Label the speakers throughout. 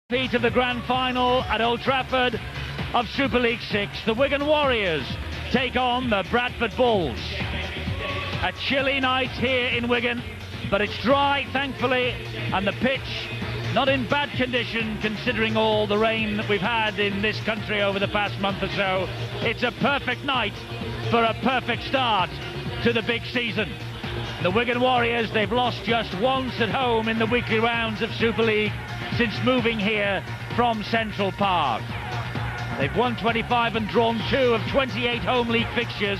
Speaker 1: Feet of the grand final at Old Trafford of Super League 6. The Wigan Warriors take on the Bradford Bulls. A chilly night here in Wigan, but it's dry, thankfully, and the pitch not in bad condition considering all the rain that we've had in this country over the past month or so. It's a perfect night for a perfect start to the big season. The Wigan Warriors, they've lost just once at home in the weekly rounds of Super League since moving here from Central Park. They've won 25 and drawn 2 of 28 home league fixtures.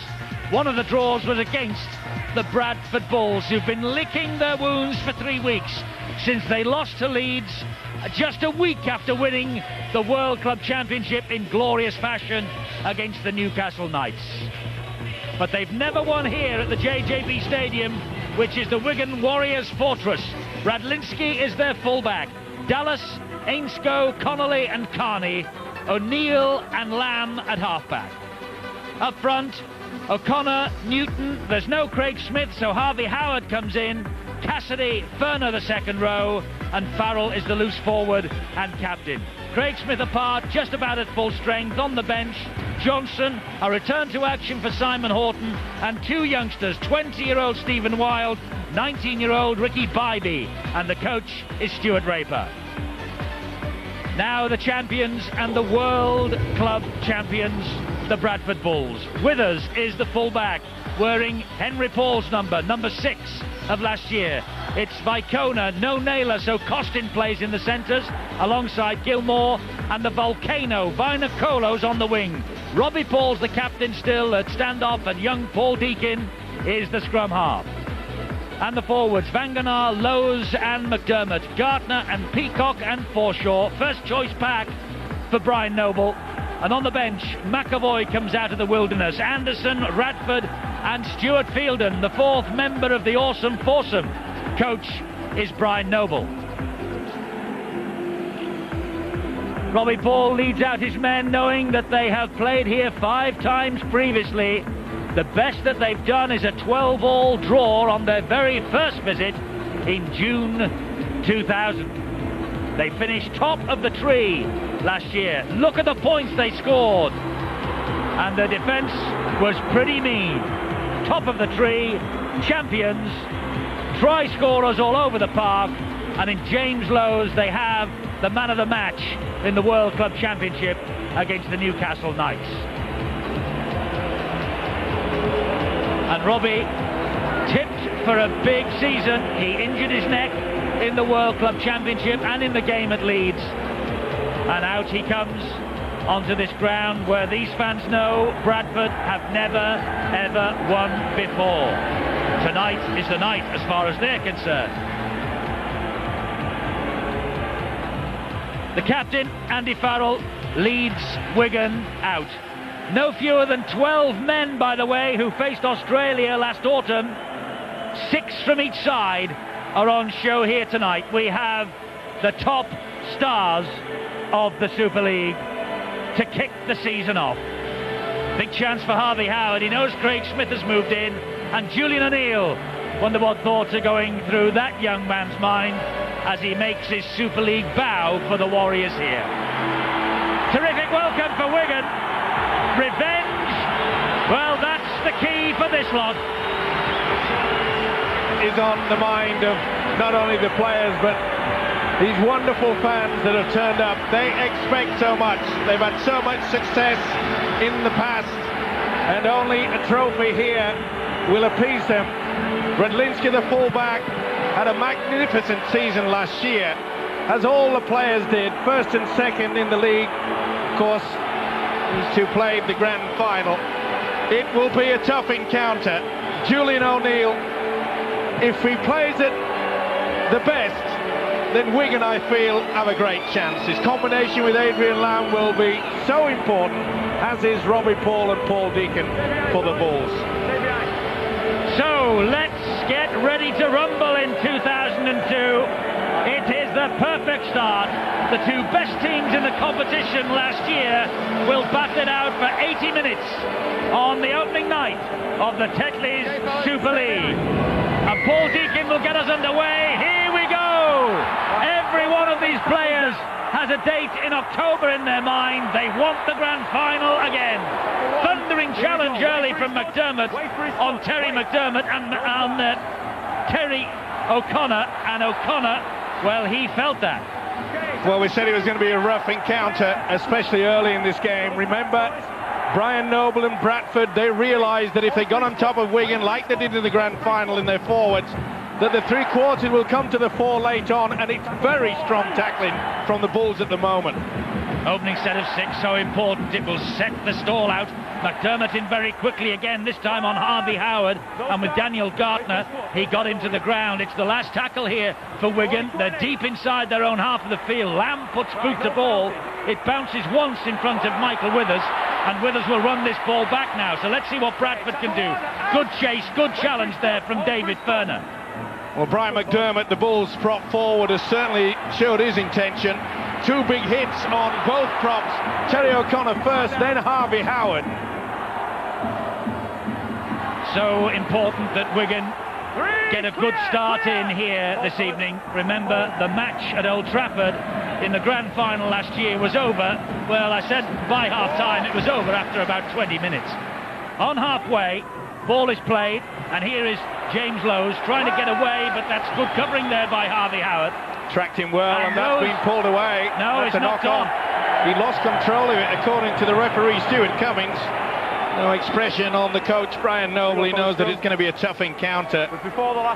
Speaker 1: One of the draws was against the Bradford Bulls, who've been licking their wounds for 3 weeks since they lost to Leeds just a week after winning the World Club Championship in glorious fashion against the Newcastle Knights. But they've never won here at the JJB Stadium, which is the Wigan Warriors' fortress. Radlinski is their fullback. Dallas, Ainscough, Connolly and Carney, O'Neill and Lamb at halfback. Up front, O'Connor, Newton, there's no Craig Smith, so Harvey Howard comes in, Cassidy, Furner the second row, and Farrell is the loose forward and captain. Craig Smith apart, just about at full strength. On the bench, Johnson, a return to action for Simon Horton, and 2 youngsters, 20-year-old Stephen Wild, 19-year-old Ricky Bybee, and the coach is Stuart Raper. Now the champions and the World Club champions, the Bradford Bulls. With us is the fullback, wearing Henry Paul's number 6 of last year. It's Vicona, no Naylor, so Costin plays in the centres, alongside Gilmore, and the Volcano, Vinokolos on the wing. Robbie Paul's the captain still at standoff, and young Paul Deakin is the scrum half. And the forwards, Vanganar, Lowes and McDermott, Gartner and Peacock and Forshaw. First choice pack for Brian Noble. And on the bench, McAvoy comes out of the wilderness, Anderson, Radford and Stuart Fielden, the 4th member of the awesome foursome. Coach is Brian Noble. Robbie Paul leads out his men, knowing that they have played here 5 times previously. The best that they've done is a 12-all draw on their very first visit in June 2000. They finished top of the tree last year. Look at the points they scored. And their defence was pretty mean. Top of the tree, champions, try scorers all over the park, and in James Lowes they have the man of the match in the World Club Championship against the Newcastle Knights. And Robbie tipped for a big season. He injured his neck in the World Club Championship and in the game at Leeds. And out he comes onto this ground where these fans know Bradford have never, ever won before. Tonight is the night as far as they're concerned. The captain, Andy Farrell, leads Wigan out. No fewer than 12 men, by the way, who faced Australia last autumn. 6 from each side are on show here tonight. We have the top stars of the Super League to kick the season off. Big chance for Harvey Howard. He knows Craig Smith has moved in, and Julian O'Neill. Wonder what thoughts are going through that young man's mind as he makes his Super League bow for the Warriors here. Terrific welcome for Wigan. Revenge, well, that's the key for this lot.
Speaker 2: Is on the mind of not only the players but these wonderful fans that have turned up. They expect so much. They've had so much success in the past, and only a trophy here will appease them. Radlinski, the fullback, had a magnificent season last year, as all the players did, first and second in the league. Of course, these two played the grand final. It will be a tough encounter. Julian O'Neill, if he plays it the best, then Wigan, I feel, have a great chance. His combination with Adrian Lamb will be so important, as is Robbie Paul and Paul Deakin for the Bulls.
Speaker 1: So let's get ready to rumble in 2002. It is the perfect start. The 2 best teams in the competition last year will bat it out for 80 minutes on the opening night of the Tetley's Super League. And Paul Deakin will get us underway. Here we go! Every one of these players has a date in October in their mind. They want the grand final again. Thundering challenge early from McDermott on Terry McDermott and on Terry O'Connor, and O'Connor, well, he felt that.
Speaker 2: Well, we said it was going to be a rough encounter, especially early in this game. Remember, Brian Noble and Bradford, they realised that if they got on top of Wigan, like they did in the grand final in their forwards, that the three-quarters will come to the fore late on, and it's very strong tackling from the Bulls at the moment.
Speaker 1: Opening set of 6, so important. It will set the stall out. McDermott in very quickly again, this time on Harvey Howard, and with Daniel Gartner, he got him to the ground. It's the last tackle here for Wigan. They're deep inside their own half of the field. Lamb puts boot to ball. It bounces once in front of Michael Withers, and Withers will run this ball back now. So let's see what Bradford can do. Good chase, good challenge there from David Furner.
Speaker 2: Well, Brian McDermott, the Bulls prop forward, has certainly showed his intention. 2 big hits on both props. Terry O'Connor first, then Harvey Howard.
Speaker 1: So important that Wigan get a good start in here this evening. Remember, the match at Old Trafford in the grand final last year was over. Well, I said by half-time it was over after about 20 minutes. On halfway, ball is played, and here is James Lowes trying to get away, but that's good covering there by Harvey Howard.
Speaker 2: Tracked him well, and that's been pulled away.
Speaker 1: No,
Speaker 2: that's
Speaker 1: it's not gone.
Speaker 2: He lost control of it, according to the referee, Stuart Cummings. No expression on the coach, Brian Noble. He knows that it's going to be a tough encounter. A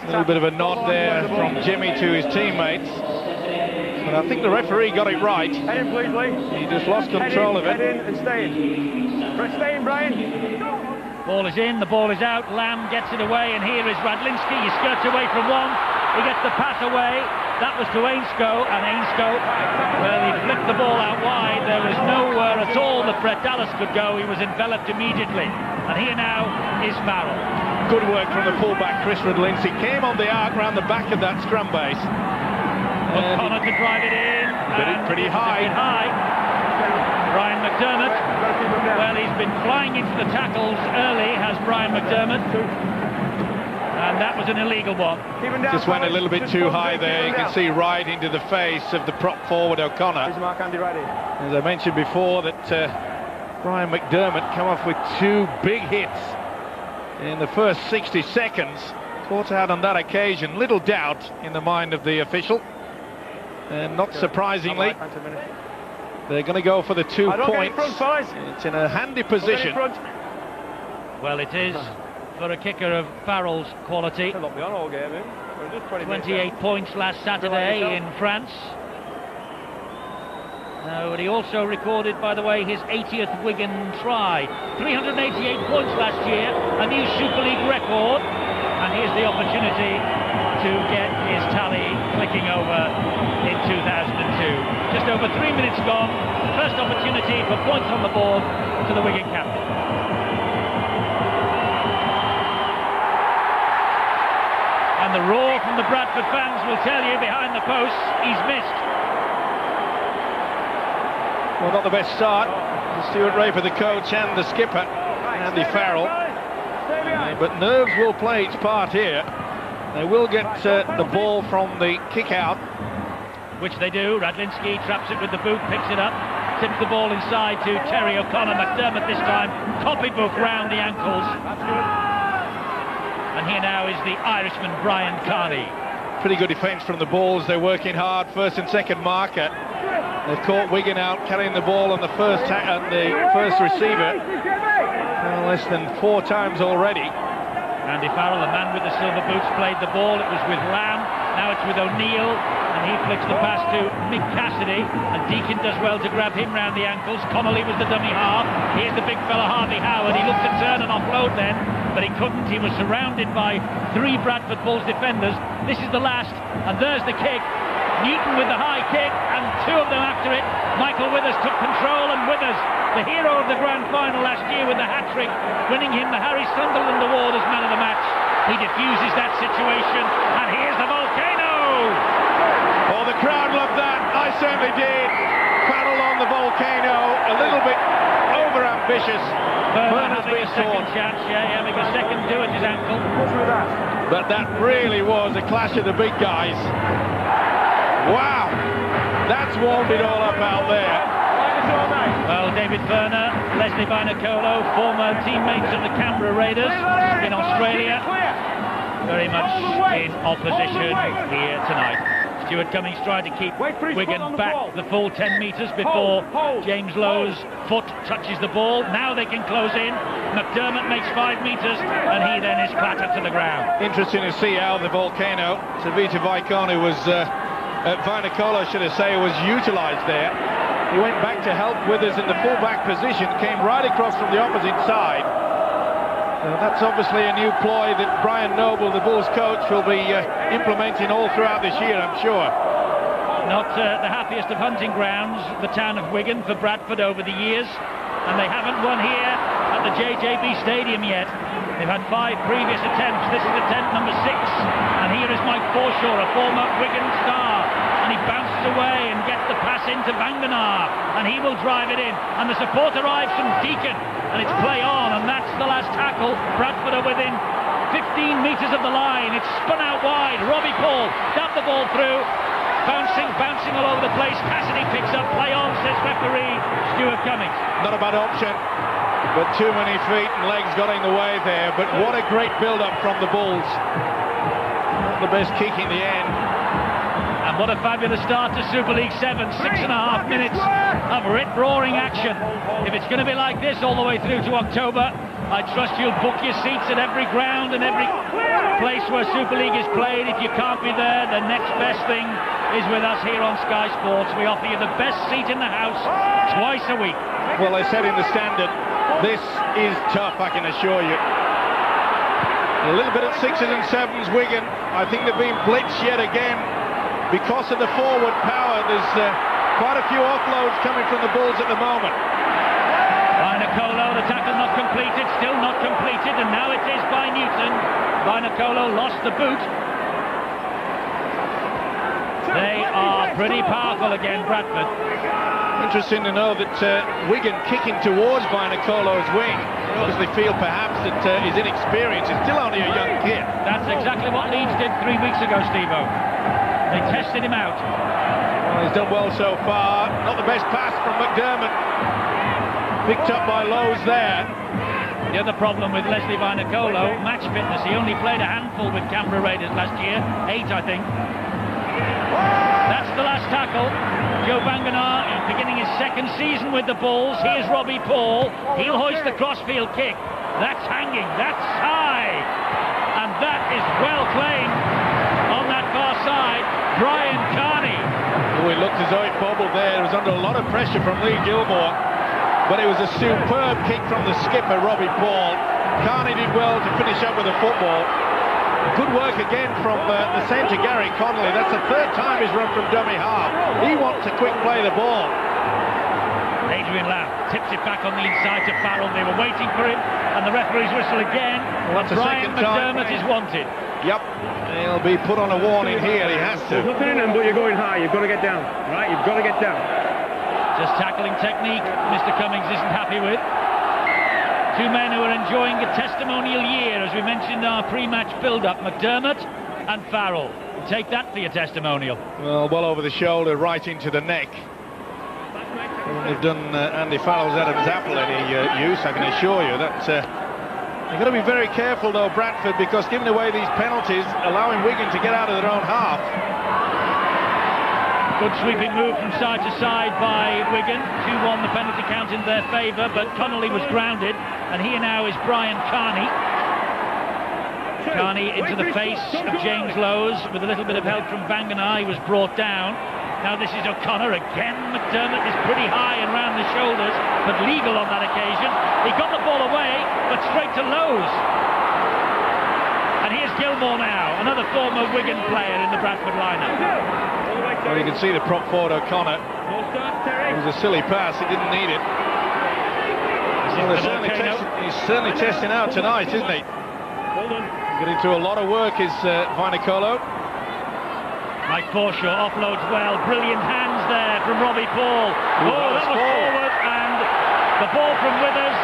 Speaker 2: little bit of a nod there from Jimmy to his teammates. But I think the referee got it right.
Speaker 3: Head in, please, Lee.
Speaker 2: He just lost control of it.
Speaker 3: Head in and stay in. Stay in, Brian.
Speaker 1: Ball is in, the ball is out. Lamb gets it away, and here is Radlinski. He skirts away from one. He gets the pass away. That was to Ainscough, and Ainscough, well, he flipped the ball out wide. There was nowhere at all that Brett Dallas could go. He was enveloped immediately. And here now is Farrell.
Speaker 2: Good work from the fullback, Chris Radlinski. Came on the arc round the back of that scrum base.
Speaker 1: O'Connor can drive it in.
Speaker 2: But it's pretty high.
Speaker 1: Brian McDermott, well, he's been flying into the tackles early, has Brian McDermott. And that was an illegal one.
Speaker 2: Just went a little bit too high there. You can see right into the face of the prop forward O'Connor. As I mentioned before, that Brian McDermott come off with 2 big hits in the first 60 seconds. Caught out on that occasion. Little doubt in the mind of the official. And not surprisingly, they're going to go for the 2 points. It's in a handy position.
Speaker 1: Well, it is for a kicker of Farrell's quality. 28 points last Saturday in France. But he also recorded, by the way, his 80th Wigan try. 388 points last year, a new Super League record. And here's the opportunity to get his tally clicking over in 2002. Just over 3 minutes gone. First opportunity for points on the board to the Wigan captain. And the roar from the Bradford fans will tell you behind the posts, he's missed.
Speaker 2: Well, not the best start. Stuart Raper, the coach, and the skipper, Andy Farrell. But nerves will play its part here. They will get the ball from the kick-out.
Speaker 1: Which they do. Radlinski traps it with the boot, picks it up, tips the ball inside to Terry O'Connor. McDermott this time, copybook round the ankles. And here now is the Irishman, Brian Carney.
Speaker 2: Pretty good defence from the Bulls. They're working hard, first and second marker. They've caught Wigan out, carrying the ball on the first receiver. Less than 4 times already.
Speaker 1: Andy Farrell, the man with the silver boots, played the ball. It was with Lamb, now it's with O'Neill, and he flicks the pass to Mick Cassidy, and Deakin does well to grab him round the ankles. Connolly was the dummy half. Here's the big fella Harvey Howard. He looked to turn and offload then, but he couldn't. He was surrounded by 3 Bradford Bulls defenders. This is the last, and there's the kick. Newton with the high kick, and 2 of them after it. Michael Withers took control, and Withers, the hero of the grand final last year with the hat-trick, winning him the Harry Sunderland Award as man of the match. He diffuses that situation, and here's the volcano!
Speaker 2: Oh, the crowd loved that. I certainly did. Farrell on the volcano, a little bit over-ambitious.
Speaker 1: Furner's been second chance, having a second do at his ankle. But
Speaker 2: that really was a clash of the big guys. Wow! That's warmed it all up out there.
Speaker 1: Well, David Verner, Leslie Vinacolo, former teammates of the Canberra Raiders in Australia, very much in opposition here tonight. Stuart Cummings tried to keep Wigan back the full 10 metres before James Lowe's foot touches the ball. Now they can close in. McDermott makes 5 metres and he then is clattered to the ground.
Speaker 2: Interesting to see how the volcano, Savita Vaikonu was, Vinacolo should I say, was utilised there. He went back to help Withers in the full-back position, came right across from the opposite side. That's obviously a new ploy that Brian Noble, the Bulls coach, will be implementing all throughout this year, I'm sure.
Speaker 1: Not the happiest of hunting grounds, the town of Wigan, for Bradford over the years, and they haven't won here at the JJB Stadium yet. They've had 5 previous attempts. This is attempt number 6, and here is Mike Forshaw, a former Wigan star, and he bounces away and gets the pass into Vangenaar, and he will drive it in, and the support arrives from Deacon, and it's play on, and that's the last tackle. Bradford are within 15 metres of the line. It's spun out wide. Robbie Paul dumped the ball through, bouncing all over the place. Cassidy picks up, play on, says referee Stuart Cummings.
Speaker 2: Not a bad option, but too many feet and legs got in the way there. But what a great build-up from the Bulls. Not the best kick in the end.
Speaker 1: And what a fabulous start to Super League 7. 6.5 minutes of rip-roaring action. If it's going to be like this all the way through to October, I trust you'll book your seats at every ground and every place where Super League is played. If you can't be there, the next best thing is with us here on Sky Sports. We offer you the best seat in the house twice a week.
Speaker 2: Well, they said in the Standard, this is tough, I can assure you. A little bit at 6s and 7s, Wigan. I think they've been blitzed yet again. Because of the forward power, there's quite a few offloads coming from the Bulls at the moment.
Speaker 1: Vinacolo, the tackle not completed, still not completed, and now it is by Newton. Vinacolo lost the boot. They are pretty powerful again, Bradford.
Speaker 2: Interesting to know that Wigan kicking towards Vinacolo's wing. They obviously feel perhaps that his inexperience is still only a young kid.
Speaker 1: That's exactly what Leeds did 3 weeks ago, Steve-O. They tested him out.
Speaker 2: Well, he's done well so far. Not the best pass from McDermott. Picked up by Lowe's there.
Speaker 1: The other problem with Leslie Vinacolo, match fitness. He only played a handful with Canberra Raiders last year. 8, I think. That's the last tackle. Joe Vangenaar beginning his 2nd season with the Bulls. Here's Robbie Paul. He'll hoist the crossfield kick. That's hanging. That's high. And that is well claimed on that far side. Brian Carney.
Speaker 2: Oh, it looked as though it bobbled there. It was under a lot of pressure from Lee Gilmore. But it was a superb kick from the skipper, Robbie Paul. Carney did well to finish up with a football. Good work again from the centre, Gary Connolly. That's the 3rd time he's run from dummy half. He wants to quick play the ball.
Speaker 1: Adrian Lamb tips it back on the inside to Farrell. They were waiting for him, and the referee's whistle again.
Speaker 2: Well, that's
Speaker 1: Brian McDermott is wanted.
Speaker 2: Yep, he'll be put on a warning here. He has to.
Speaker 3: There's nothing in him, but you're going high. You've got to get down, right? You've got to get down.
Speaker 1: Just tackling technique, Mr. Cummings isn't happy with. 2 men who are enjoying a testimonial year, as we mentioned in our pre-match build-up, McDermott and Farrell. Take that for your testimonial.
Speaker 2: Well over the shoulder, right into the neck. They've done Andy Farrell's Adam's apple any use, I can assure you. That they've got to be very careful, though, Bradford, because giving away these penalties, allowing Wigan to get out of their own half.
Speaker 1: Good sweeping move from side to side by Wigan. 2-1 the penalty count in their favour, but Connolly was grounded, and here now is Brian Carney. Carney into the face of James Lowe's with a little bit of help from Vangenaar. He was brought down. Now this is O'Connor again. McDermott is pretty high and round the shoulders, but legal on that occasion. He got the ball away, but straight to Lowe's. And here's Gilmore now, another former Wigan player in the Bradford lineup.
Speaker 2: Well, you can see the prop forward O'Connor. It was a silly pass, he didn't need it. Well, he's certainly testing out tonight, isn't he? Getting to a lot of work is Vinacolo.
Speaker 1: Mike Forshaw offloads well. Brilliant hands there from Robbie Paul. Oh, that was forward, and the ball from Withers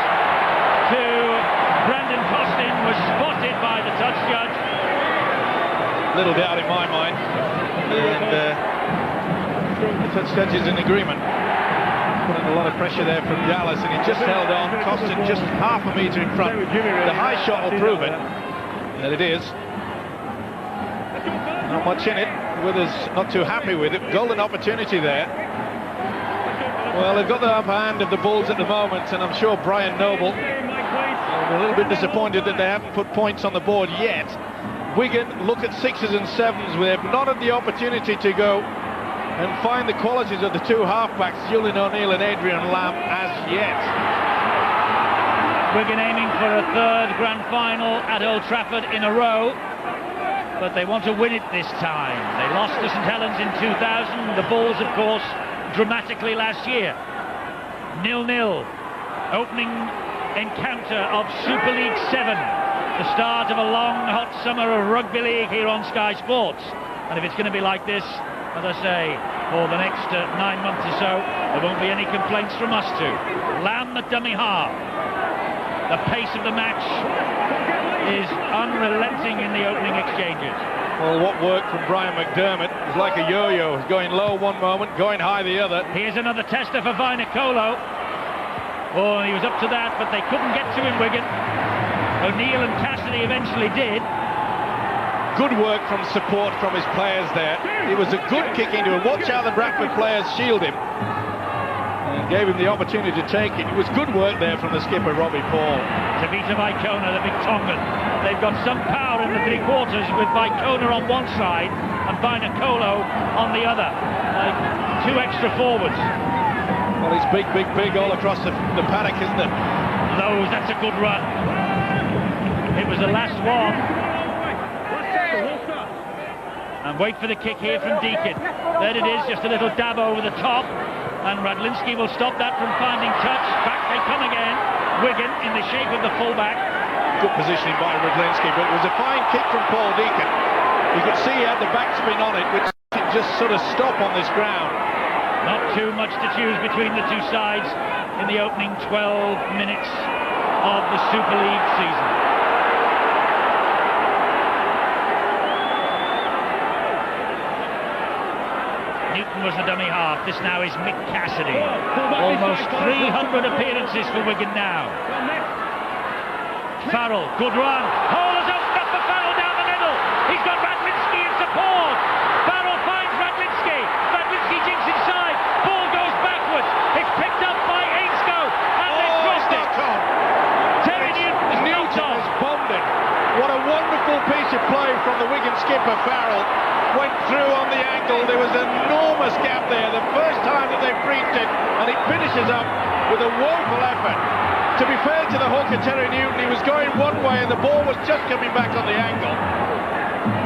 Speaker 1: to Brandon Costin was spotted by the touch judge.
Speaker 2: Little doubt in my mind. And The touch judge is in agreement. Putting a lot of pressure there from Dallas, and he just held on, costing just half a metre in front. The high shot will prove it. That it is. Not much in it. Withers not too happy with it. Golden opportunity there. Well, they've got the upper hand of the Bulls at the moment, and I'm sure Brian Noble are a little bit disappointed that they haven't put points on the board yet. Wigan look at 6s and 7s. They've not had the opportunity to go and find the qualities of the two halfbacks, Julian O'Neill and Adrian Lamb, as yet.
Speaker 1: Wigan aiming for a third grand final at Old Trafford in a row, but they want to win it this time. They lost to St Helens in 2000, the Bulls, of course, dramatically last year. 0-0, opening encounter of Super League 7, the start of a long, hot summer of rugby league here on Sky Sports. And if it's going to be like this, as I say, for the next 9 months or so, there won't be any complaints from us too. Lamb at dummy half. The pace of the match is unrelenting in the opening exchanges.
Speaker 2: Well, what worked from Brian McDermott is like a yo-yo, going low one moment, going high the other.
Speaker 1: Here's another tester for Vainicolo. Oh, he was up to that, but they couldn't get to him, Wigan. O'Neill and Cassidy eventually did.
Speaker 2: Good work from support from his players there. It was a good kick into him. Watch how the Bradford players shield him. And gave him the opportunity to take it. It was good work there from the skipper, Robbie Paul.
Speaker 1: Tavita Vicona, the big Tongan. They've got some power in the three quarters with Vicona on one side and Vainicolo on the other. Like two extra forwards.
Speaker 2: Well, he's big, big, big all across the paddock, isn't it?
Speaker 1: Lowe's, that's a good run. It was the last one. And wait for the kick here from Deacon. There it is, just a little dab over the top. And Radlinski will stop that from finding touch. Back they come again. Wigan in the shape of the fullback.
Speaker 2: Good positioning by Radlinski, but it was a fine kick from Paul Deacon. You could see he had the backspin on it, which just sort of stop on this ground.
Speaker 1: Not too much to choose between the two sides in the opening 12 minutes of the Super League season. Newton was the dummy half. This now is Mick Cassidy. Almost 300 appearances for Wigan now. Farrell, good run. Hole has opened up for Farrell down the middle. He's got Radlinski in support. Farrell finds Radlinski. Radlinski jinks inside. Ball goes backwards. It's picked up by Ainscow. And they've crossed it. Terry Newton
Speaker 2: has bombed it. What a wonderful piece of play from the Wigan skipper, Farrell. Went through on the angle. There was an enormous gap there. The first time that they've breached it, and it finishes up with a woeful effort. To be fair to the hooker, Terry Newton, he was going one way and the ball was just coming back on the angle.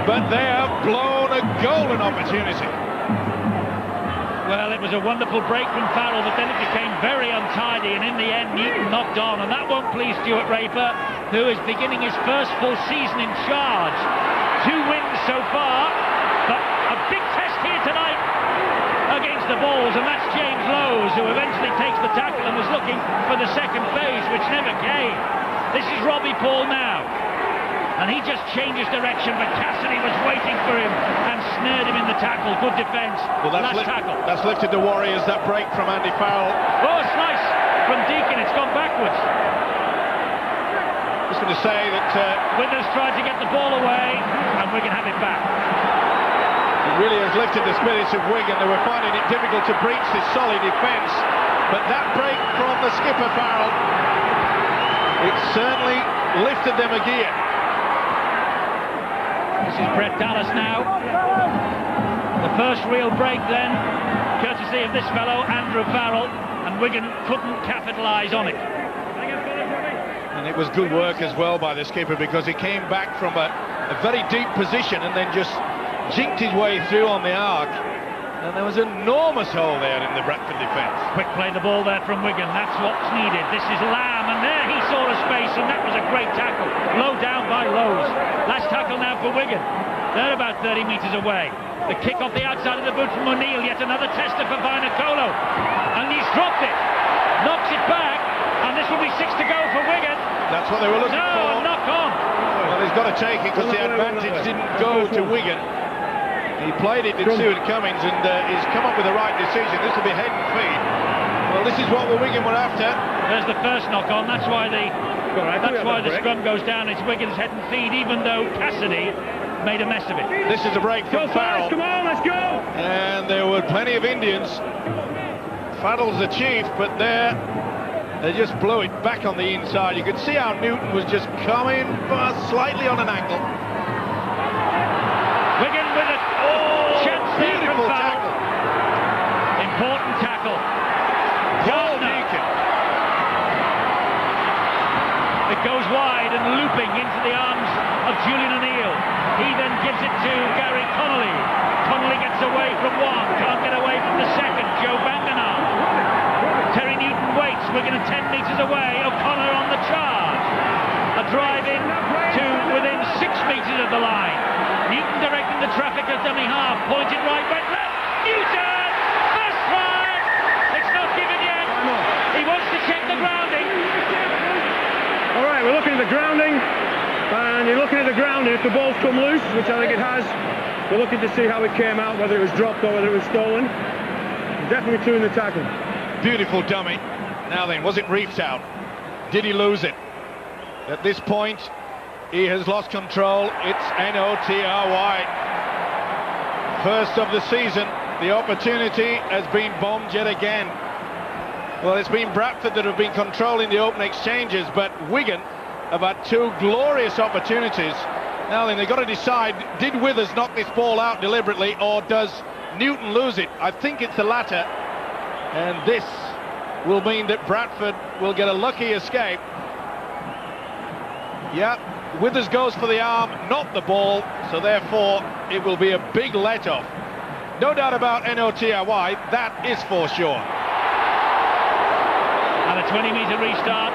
Speaker 2: But they have blown a golden opportunity.
Speaker 1: Well, it was a wonderful break from Farrell, but then it became very untidy, and in the end, Newton knocked on, and that won't please Stuart Raper, who is beginning his first full season in charge. 2 wins so far, but a big test here tonight against the Bulls, and that's James Lowes, who eventually takes the tackle and was looking for the second phase, which never came. This is Robbie Paul now, and he just changes direction, but Cassidy was waiting for him and snared him in the tackle. Good defence.
Speaker 2: Well,
Speaker 1: tackle.
Speaker 2: That's lifted the Warriors, that break from Andy Farrell.
Speaker 1: Oh, slice from Deacon. It's gone backwards.
Speaker 2: Just going to say that
Speaker 1: Withers tried to get the ball away, and Wigan have it back.
Speaker 2: It really has lifted the spirits of Wigan. They were finding it difficult to breach this solid defence, but that break from the skipper Farrell, it certainly lifted them a gear.
Speaker 1: This is Brett Dallas now. The first real break then, courtesy of this fellow, Andrew Farrell, and Wigan couldn't capitalise on it.
Speaker 2: And it was good work as well by the skipper, because he came back from a very deep position and then just jinked his way through on the arc. And there was an enormous hole there in the Bradford defence.
Speaker 1: Quick play the ball there from Wigan. That's what's needed. This is Lamb, and there he saw a space, and that was a great tackle. Low down by Lowes. Last tackle now for Wigan. They're about 30 metres away. The kick off the outside of the boot from O'Neill. Yet another tester for Vainicolo. And he's dropped it. Knocks it back. And this will be 6 to go for Wigan.
Speaker 2: That's what they were looking for.
Speaker 1: No, knock on.
Speaker 2: Well, he's got to take it because the advantage didn't go to Wigan. He played it to Stuart Cummings, and he's come up with the right decision. This will be head and feet. Well, this is what Wigan were after.
Speaker 1: There's the first knock on. That's why the scrum goes down. It's Wigan's head and feet, even though Cassidy made a mess of it.
Speaker 2: This is a break from Farrell.
Speaker 3: Come on, let's go!
Speaker 2: And there were plenty of Indians. Farrell's the chief, but there they just blew it back on the inside. You could see how Newton was just coming slightly on an angle.
Speaker 1: Wigan with a chance there from Farrell. Important tackle. It goes wide and looping into the arms of Julian O'Neill. He then gives it to Gary Connolly. Connolly gets away from one, can't get away from the second, Joe Banganar. Terry Newton waits, Wigan at 10 metres away, O'Connor on the charge. A drive in to within 6 metres of the line. Newton directing the traffic at dummy half, pointed right, went left. Newton! First try! It's not given yet. He wants to check the grounding.
Speaker 3: All right, we're looking at the grounding, and you're looking at the grounding. If the ball's come loose, which I think it has, we're looking to see how it came out, whether it was dropped or whether it was stolen. Definitely two in the tackle.
Speaker 2: Beautiful dummy. Now then, was it reefed out? Did he lose it? At this point, he has lost control. It's NOTRY. First of the season, the opportunity has been bombed yet again. Well, it's been Bradford that have been controlling the open exchanges, but Wigan have had two glorious opportunities. Now then, they've got to decide, did Withers knock this ball out deliberately, or does Newton lose it? I think it's the latter, and this will mean that Bradford will get a lucky escape. Yeah, Withers goes for the arm, not the ball, so therefore it will be a big let-off. No doubt about NOTRY, that is for sure.
Speaker 1: And a 20-metre restart,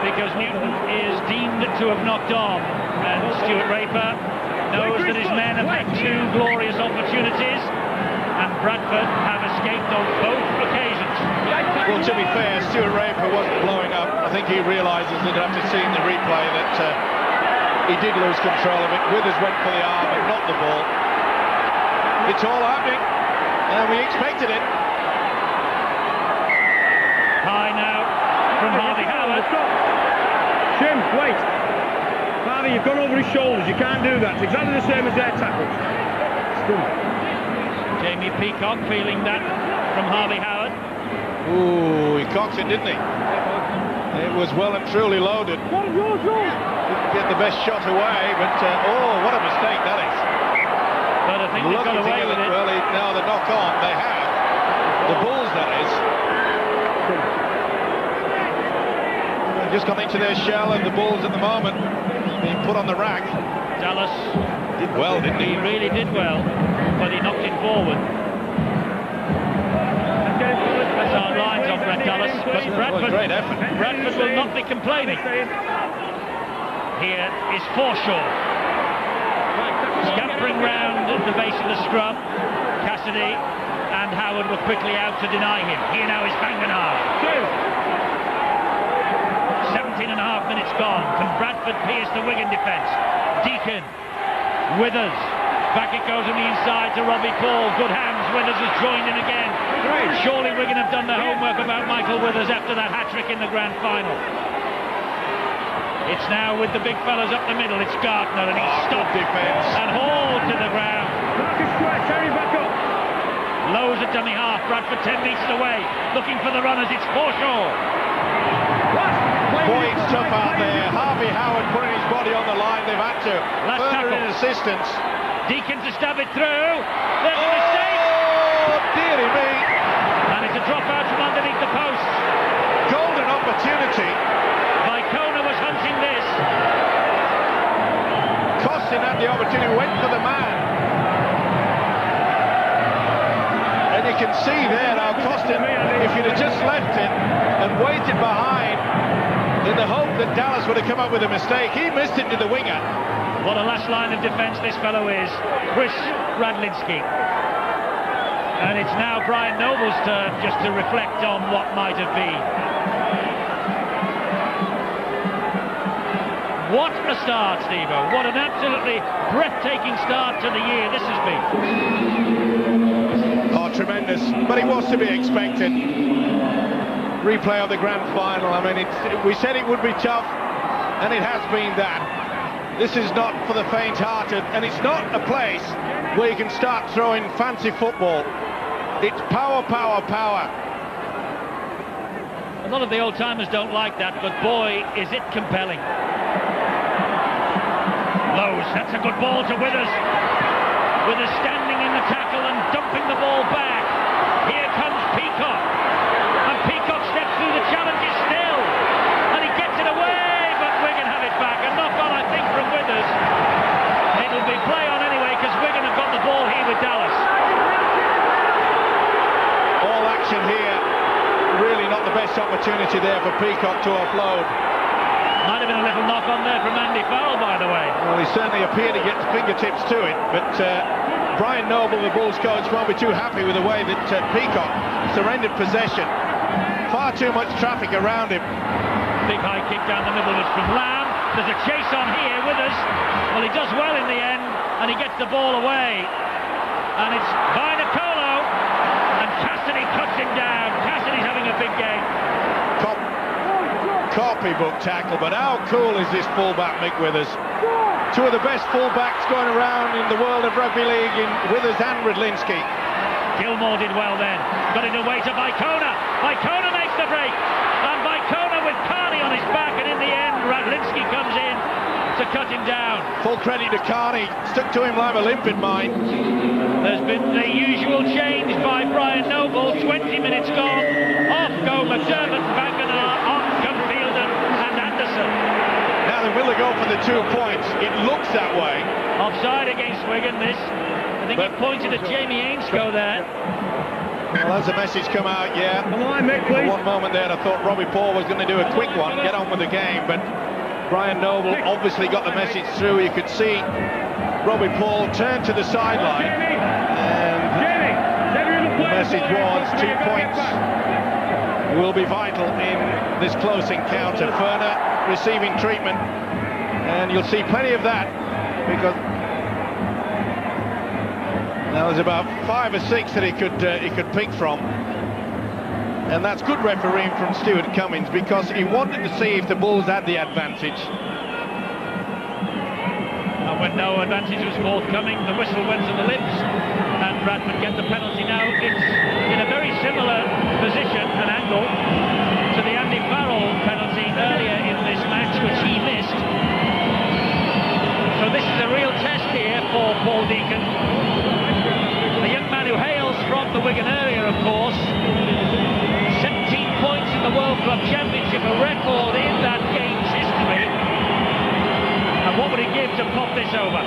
Speaker 1: because Newton is deemed to have knocked on, and Stuart Raper knows that his men have had two glorious opportunities, and Bradford have escaped on both occasions.
Speaker 2: Well, to be fair, Stuart Raper wasn't blowing up. I think he realises that after seeing the replay that he did lose control of it. Withers went for the arm and not the ball. It's all happening, and we expected it.
Speaker 1: High now from Harvey Howard.
Speaker 3: Jim, wait. Harvey, you've gone over his shoulders. You can't do that. It's exactly the same as their tackles.
Speaker 1: Jamie Peacock feeling that from Harvey Howard.
Speaker 2: Ooh, he cocked it, didn't he? It was well and truly loaded. Didn't get the best shot away, but oh, what a mistake that is.
Speaker 1: But I think they've got away with it.
Speaker 2: Well, now the knock on, they have. The Bulls, that is. Just gone into their shell, and the Bulls at the moment being put on the rack.
Speaker 1: Dallas
Speaker 2: did well, didn't he?
Speaker 1: He really did well, but he knocked it forward. That's our lines off Brett Dallas, but Bradford will not be complaining. Here is Forshaw, scampering round the base of the scrum. Cassidy and Howard were quickly out to deny him. Here now is Banganar. 17 and a half minutes gone. Can Bradford pierce the Wigan defence? Deacon, Withers, back it goes on the inside to Robbie Paul. Good hands, Withers has joined in again. Surely Wigan have done their homework about Michael Withers after that hat-trick in the grand final. It's now with the big fellas up the middle. It's Gardner, and he stopped
Speaker 2: defence
Speaker 1: and hauled to the ground.
Speaker 3: Marcus Square, carry back up.
Speaker 1: Lowe's at dummy half. Bradford 10 metres away, looking for the runners. It's Forshaw.
Speaker 2: Boy, it's tough out there. Harvey Howard putting his body on the line. They've had to.
Speaker 1: Last
Speaker 2: further
Speaker 1: tackle.
Speaker 2: in assistance.
Speaker 1: Deacon to stab it through. There's a mistake.
Speaker 2: Oh, dearie me.
Speaker 1: And it's a drop out from underneath the post.
Speaker 2: Golden opportunity.
Speaker 1: Vicona was hunting this.
Speaker 2: Costin had the opportunity, went for the man. And you can see there now, Costin, if you'd have just left it and waited behind in the hope that Dallas would have come up with a mistake, he missed it to the winger.
Speaker 1: What a last line of defence this fellow is. Chris Radlinski. And it's now Brian Noble's turn just to reflect on what might have been. What a start, Steve-O. What an absolutely breathtaking start to the year this has been.
Speaker 2: Oh, tremendous. But it was to be expected. Replay of the grand final. I mean, we said it would be tough, and it has been that. This is not for the faint-hearted, and it's not a place where you can start throwing fancy football. It's power, power, power.
Speaker 1: A lot of the old-timers don't like that, but boy, is it compelling. Lowe's, that's a good ball to Withers. Withers standing in the tackle and dumping the ball back. Here comes Peacock. And Peacock steps through the challenges still. And he gets it away, but Wigan have it back. A knock-on, I think, from Withers. It'll be play on anyway, because Wigan have got the ball here with Dallas.
Speaker 2: All action here. Really not the best opportunity there for Peacock to offload.
Speaker 1: Might have been a little knock-on there from Andy Farrell, by the way.
Speaker 2: Well, he certainly appeared to get fingertips to it, but Brian Noble, the Bulls coach, won't be too happy with the way that Peacock surrendered possession. Far too much traffic around him.
Speaker 1: Big high kick down the middle was from Lamb. There's a chase on here with us. Well, he does well in the end, and he gets the ball away. And it's Vinacolo, and Cassidy cuts him down. Cassidy's having a big game.
Speaker 2: Copybook tackle, but how cool is this fullback, Mick Withers? Two of the best fullbacks going around in the world of rugby league, in Withers and Radlinski.
Speaker 1: Gilmore did well then. Got it away to Vicona. Vicona makes the break. And Vicona with Carney on his back, and in the end, Radlinski comes in to cut him down.
Speaker 2: Full credit to Carney. Stuck to him like a limpid mine.
Speaker 1: There's been the usual change by Brian Noble. 20 minutes gone. Off go McDermott, Banganar, on come Fielden and Anderson.
Speaker 2: Now then, will they go for the 2 points? It looks that way.
Speaker 1: Offside against Wigan, this. I think he pointed at Jamie Ainscough there.
Speaker 2: Well, that's a message come out, yeah.
Speaker 3: Come on, Mick, please.
Speaker 2: For one moment there, I thought Robbie Paul was going to do a quick one, get on with the game, but Brian Noble obviously got the message through. You could see Robbie Paul turn to the sideline, and the message was 2 points will be vital in this close encounter. Ferner receiving treatment, and you'll see plenty of that, because now there's about 5 or 6 that he could pick from, and that's good refereeing from Stuart Cummins, because he wanted to see if the Bulls had the advantage.
Speaker 1: And when no advantage was forthcoming, the whistle went to the lips, and Bradford get the penalty now. It's in a very similar position and angle to the Andy Farrell penalty earlier in this match, which he missed. So this is a real test here for Paul Deacon. The young man who hails from the Wigan area, of course. 17 points in the World Club Championship, a record in that game's history. And what would he give to pop this over?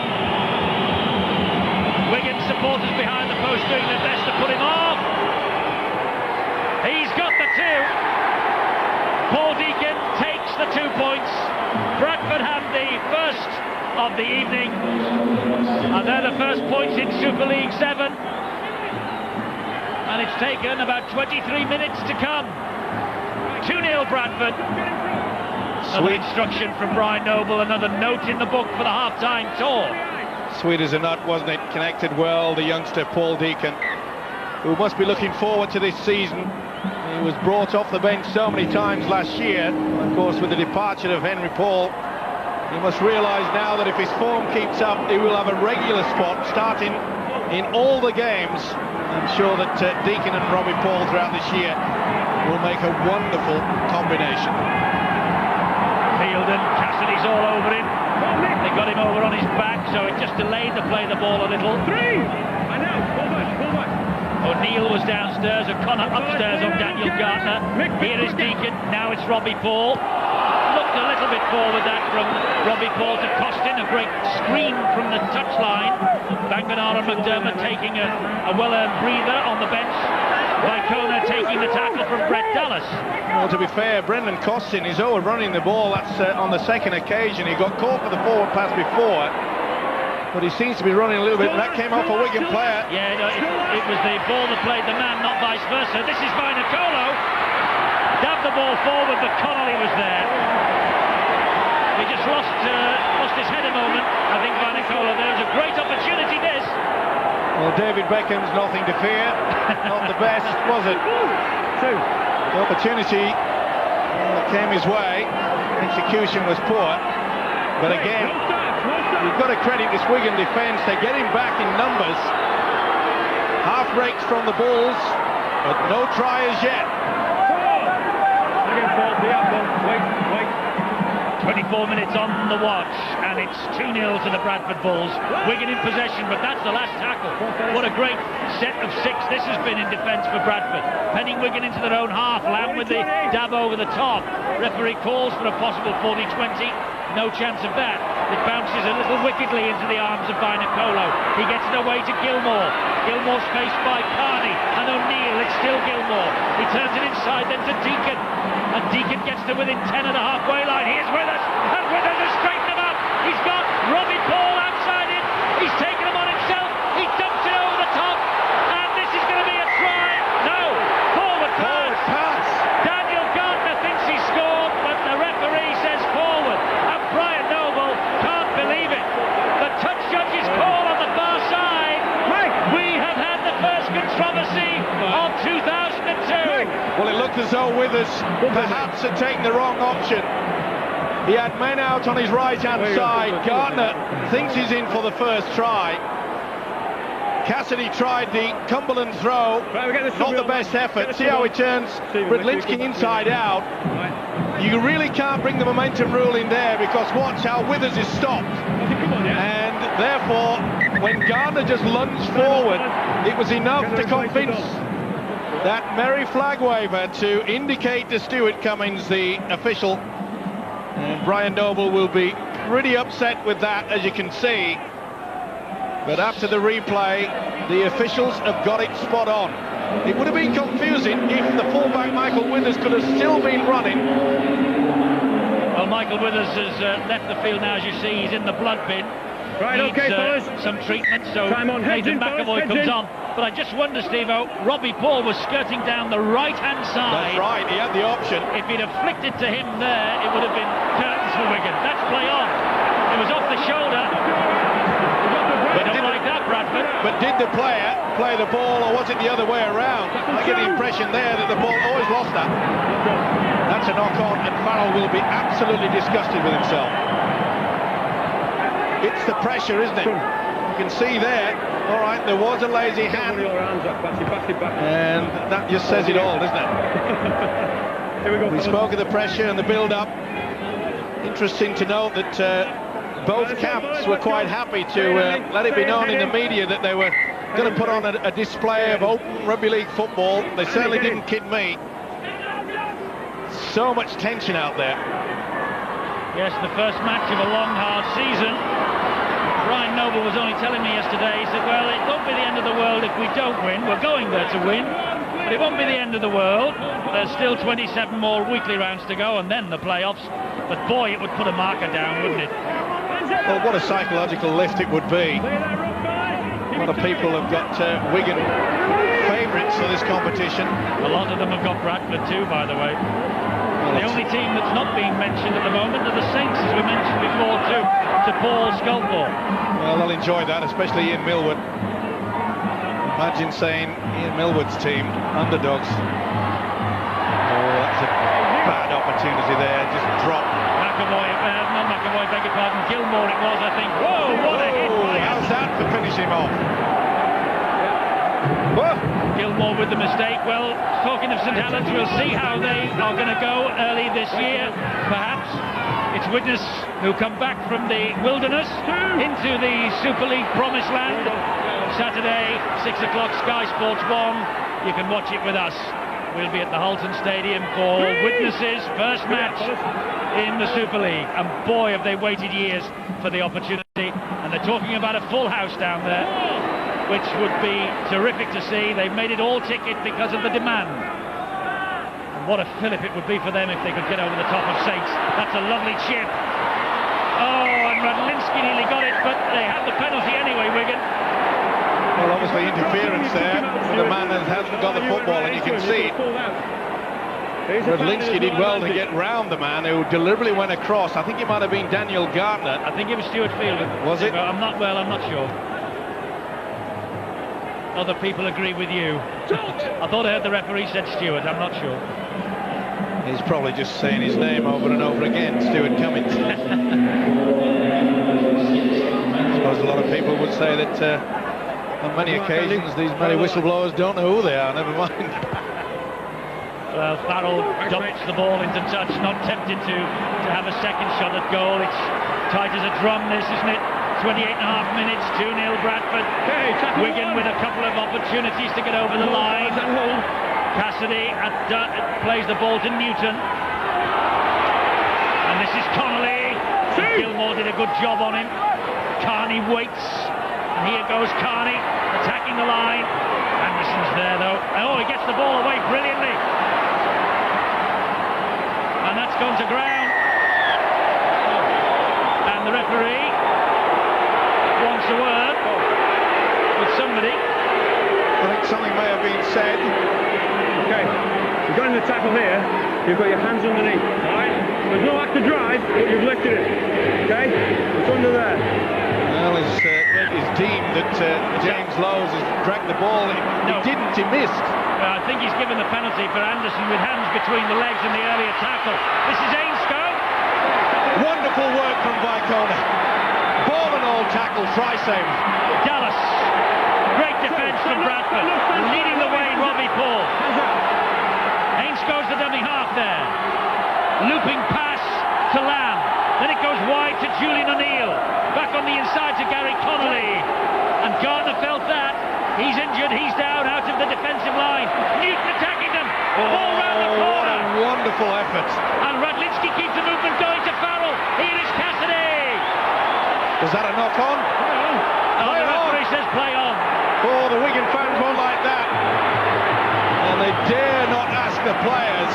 Speaker 1: Wigan supporters behind the post doing their best to put him off. He's got the 2. Paul Deacon takes the 2 points. Bradford have the first of the evening, and they're the first points in Super League 7. And it's taken about 23 minutes to come. 2-0 Bradford. Another instruction from Brian Noble, another note in the book for the half-time tour.
Speaker 2: Sweet as a nut, wasn't it? Connected well, the youngster Paul Deacon, who must be looking forward to this season. He was brought off the bench so many times last year. Of course, with the departure of Henry Paul, he must realise now that if his form keeps up, he will have a regular spot starting in all the games. I'm sure that Deacon and Robbie Paul throughout this year will make a wonderful combination.
Speaker 1: Fielden, Cassidy's all over him. They got him over on his back, so it just delayed the play the ball a little.
Speaker 3: 3! I know, full back.
Speaker 1: O'Neill was downstairs, O'Connor upstairs on Daniel Gartner. Here is Deacon, now it's Robbie Paul. Looked a little bit forward that from Robbie Paul to Costin, a great screen from the touchline. Banganar and McDermott taking a well-earned breather on the bench. Vicona taking the tackle from Brett Dallas.
Speaker 2: Well, to be fair, Brendan Costin is overrunning the ball. That's on the second occasion. He got caught for the forward pass before, but he seems to be running a little bit, and that came off a Wigan player.
Speaker 1: Yeah, no, it was the ball that played the man, not vice versa. This is Vinacolo. Dabbed the ball forward, but Connolly was there. He just lost his head a moment. I think Vanicola, there's a great opportunity this.
Speaker 2: Well, David Beckham's nothing to fear. Not the best, was it? The opportunity came his way. Execution was poor. But again, you've got to credit this Wigan defence. They're getting back in numbers. Half breaks from the Bulls, but no try as yet.
Speaker 1: 24 minutes on the watch, and it's 2-0 to the Bradford Bulls. Wigan in possession, but that's the last tackle. What a great set of 6 this has been in defence for Bradford. Penning Wigan into their own half. Lamb with the dab over the top. Referee calls for a possible 40-20. No chance of that. It bounces a little wickedly into the arms of Vainicolo. He gets it away to Gilmore. Gilmore's faced by Carney and O'Neill. It's still Gilmore. He turns it inside then to Deacon. And Deacon gets to within 10 of the halfway line. Here's Withers. And Withers has straightened him up. He's got Robbie Paul outside him. He's taken him on himself. He dumps it over the top. And this is going to be a try. No. Forward pass. Daniel Gardner thinks he scored, but the referee says forward. And Brian Noble can't believe it. The touch judge's call on the far side. We have had the first controversy of 2002.
Speaker 2: Well, it looked as though Withers perhaps had taken the wrong option. He had men out on his right-hand side. Gardner thinks he's in for the first try. Cassidy tried the Cumberland throw. Not the best effort. See how he turns Bradlinski inside out. You really can't bring the momentum rule in there, because watch how Withers is stopped. And therefore, when Gardner just lunged forward, it was enough to convince that merry flag waver to indicate to Stuart Cummings, the official. And Brian Noble will be pretty upset with that, as you can see. But after the replay, the officials have got it spot on. It would have been confusing if the fullback Michael Withers could have still been running.
Speaker 1: Well, Michael Withers has left the field now, as you see. He's in the blood bin.
Speaker 3: Right,
Speaker 1: needs,
Speaker 3: okay, fellas.
Speaker 1: Some treatment, so Nathan McAvoy comes on. But I just wonder, Steve-O, Robbie Paul was skirting down the right-hand side.
Speaker 2: That's right, he had the option.
Speaker 1: If he'd have flicked it to him there, it would have been curtains for Wigan. That's play on. It was off the shoulder. They don't like that, Bradford.
Speaker 2: But did the player play the ball, or was it the other way around? I get the impression there that the ball always lost that. That's a knock-on, and Farrell will be absolutely disgusted with himself. It's the pressure, isn't it? You can see there. All right, there was a lazy hand. And that just says it all, doesn't it?
Speaker 3: Here we go.
Speaker 2: We spoke of the pressure and the build-up. Interesting to note that both camps were quite happy to let it be known in the media that they were going to put on a display of open rugby league football. They certainly didn't kid me. So much tension out there.
Speaker 1: Yes, the first match of a long, hard season. Brian Noble was only telling me yesterday, he said, well, it won't be the end of the world if we don't win. We're going there to win, but it won't be the end of the world. There's still 27 more weekly rounds to go, and then the playoffs. But boy, it would put a marker down, wouldn't it?
Speaker 2: Well, what a psychological lift it would be. A lot of people have got Wigan favourites for this competition.
Speaker 1: A lot of them have got Bradford too, by the way. The only team that's not being mentioned at the moment are the Saints, as we mentioned before, to Paul Sculthorpe.
Speaker 2: Well, they'll enjoy that, especially Ian Millwood. Imagine saying Ian Millwood's team, underdogs. Oh, that's a bad opportunity there, just dropped.
Speaker 1: McAvoy, not McAvoy, beg your pardon, Gilmore it was, I think. Whoa, what a hit!
Speaker 2: How's that for finishing him off? Whoa.
Speaker 1: Gilmore with the mistake. Well, talking of St Helens, we'll see how they are going to go early this year, perhaps. It's Widnes who come back from the wilderness into the Super League promised land. Saturday, 6 o'clock, Sky Sports 1. You can watch it with us. We'll be at the Halton Stadium for Widnes's first match in the Super League. And boy, have they waited years for the opportunity. And they're talking about a full house down there, which would be terrific to see. They've made it all ticket because of the demand. And what a fillip it would be for them if they could get over the top of Saints. That's a lovely chip. Oh, and Radlinski nearly got it, but they have the penalty anyway, Wigan.
Speaker 2: Well, obviously interference there. The man that hasn't got the football, and you can see it. Radlinski did well to get round the man who deliberately went across. I think it might have been Daniel Gardner.
Speaker 1: I think it was Stuart Fielder.
Speaker 2: Was it?
Speaker 1: I'm not sure. Other people agree with you. I thought I heard the referee said Stuart. I'm not sure.
Speaker 2: He's probably just saying his name over and over again, Stuart Cummins. I suppose a lot of people would say that on many occasions these many whistleblowers don't know who they are. Never mind.
Speaker 1: Well, Farrell dumps the ball into touch, not tempted to have a second shot at goal. It's tight as a drum, this, isn't it? 28.5 minutes, 2-0 Bradford. Wigan with a couple of opportunities to get over the line. Cassidy plays the ball to Newton. And this is Connolly. Gilmore did a good job on him. Carney waits. And here goes Carney, attacking the line. Anderson's there, though. Oh, he gets the ball away brilliantly. And that's gone to ground. And the referee wants a word with somebody.
Speaker 2: I think something may have been said.
Speaker 3: Okay, you've got in the tackle here, you've got your hands underneath, alright? There's no act to drive, but you've lifted it, okay? It's under there.
Speaker 2: Well, it's deemed that James Lowes has dragged the ball. He didn't, he missed.
Speaker 1: Well, I think he's given the penalty for Anderson with hands between the legs and the earlier tackle. This is Ainscough.
Speaker 2: Wonderful work from Vicona. Ball and all tackle, try save.
Speaker 1: Dallas. Great defence from Bradford. Leading the way, Robbie Paul. Ainscough's the dummy half there. Looping pass to Lamb. Then it goes wide to Julian O'Neill. Back on the inside to Gary Connolly. And Gardner felt that. He's injured, he's down, out of the defensive line. Newton attacking them. Ball round the corner.
Speaker 2: What a wonderful effort.
Speaker 1: And Radlinski keeps the movement going to Farrell. Here is Cassidy.
Speaker 2: Was that a knock on?
Speaker 1: Oh, the referee says play on.
Speaker 2: Oh, the Wigan fans won't like that. And they dare not ask the players.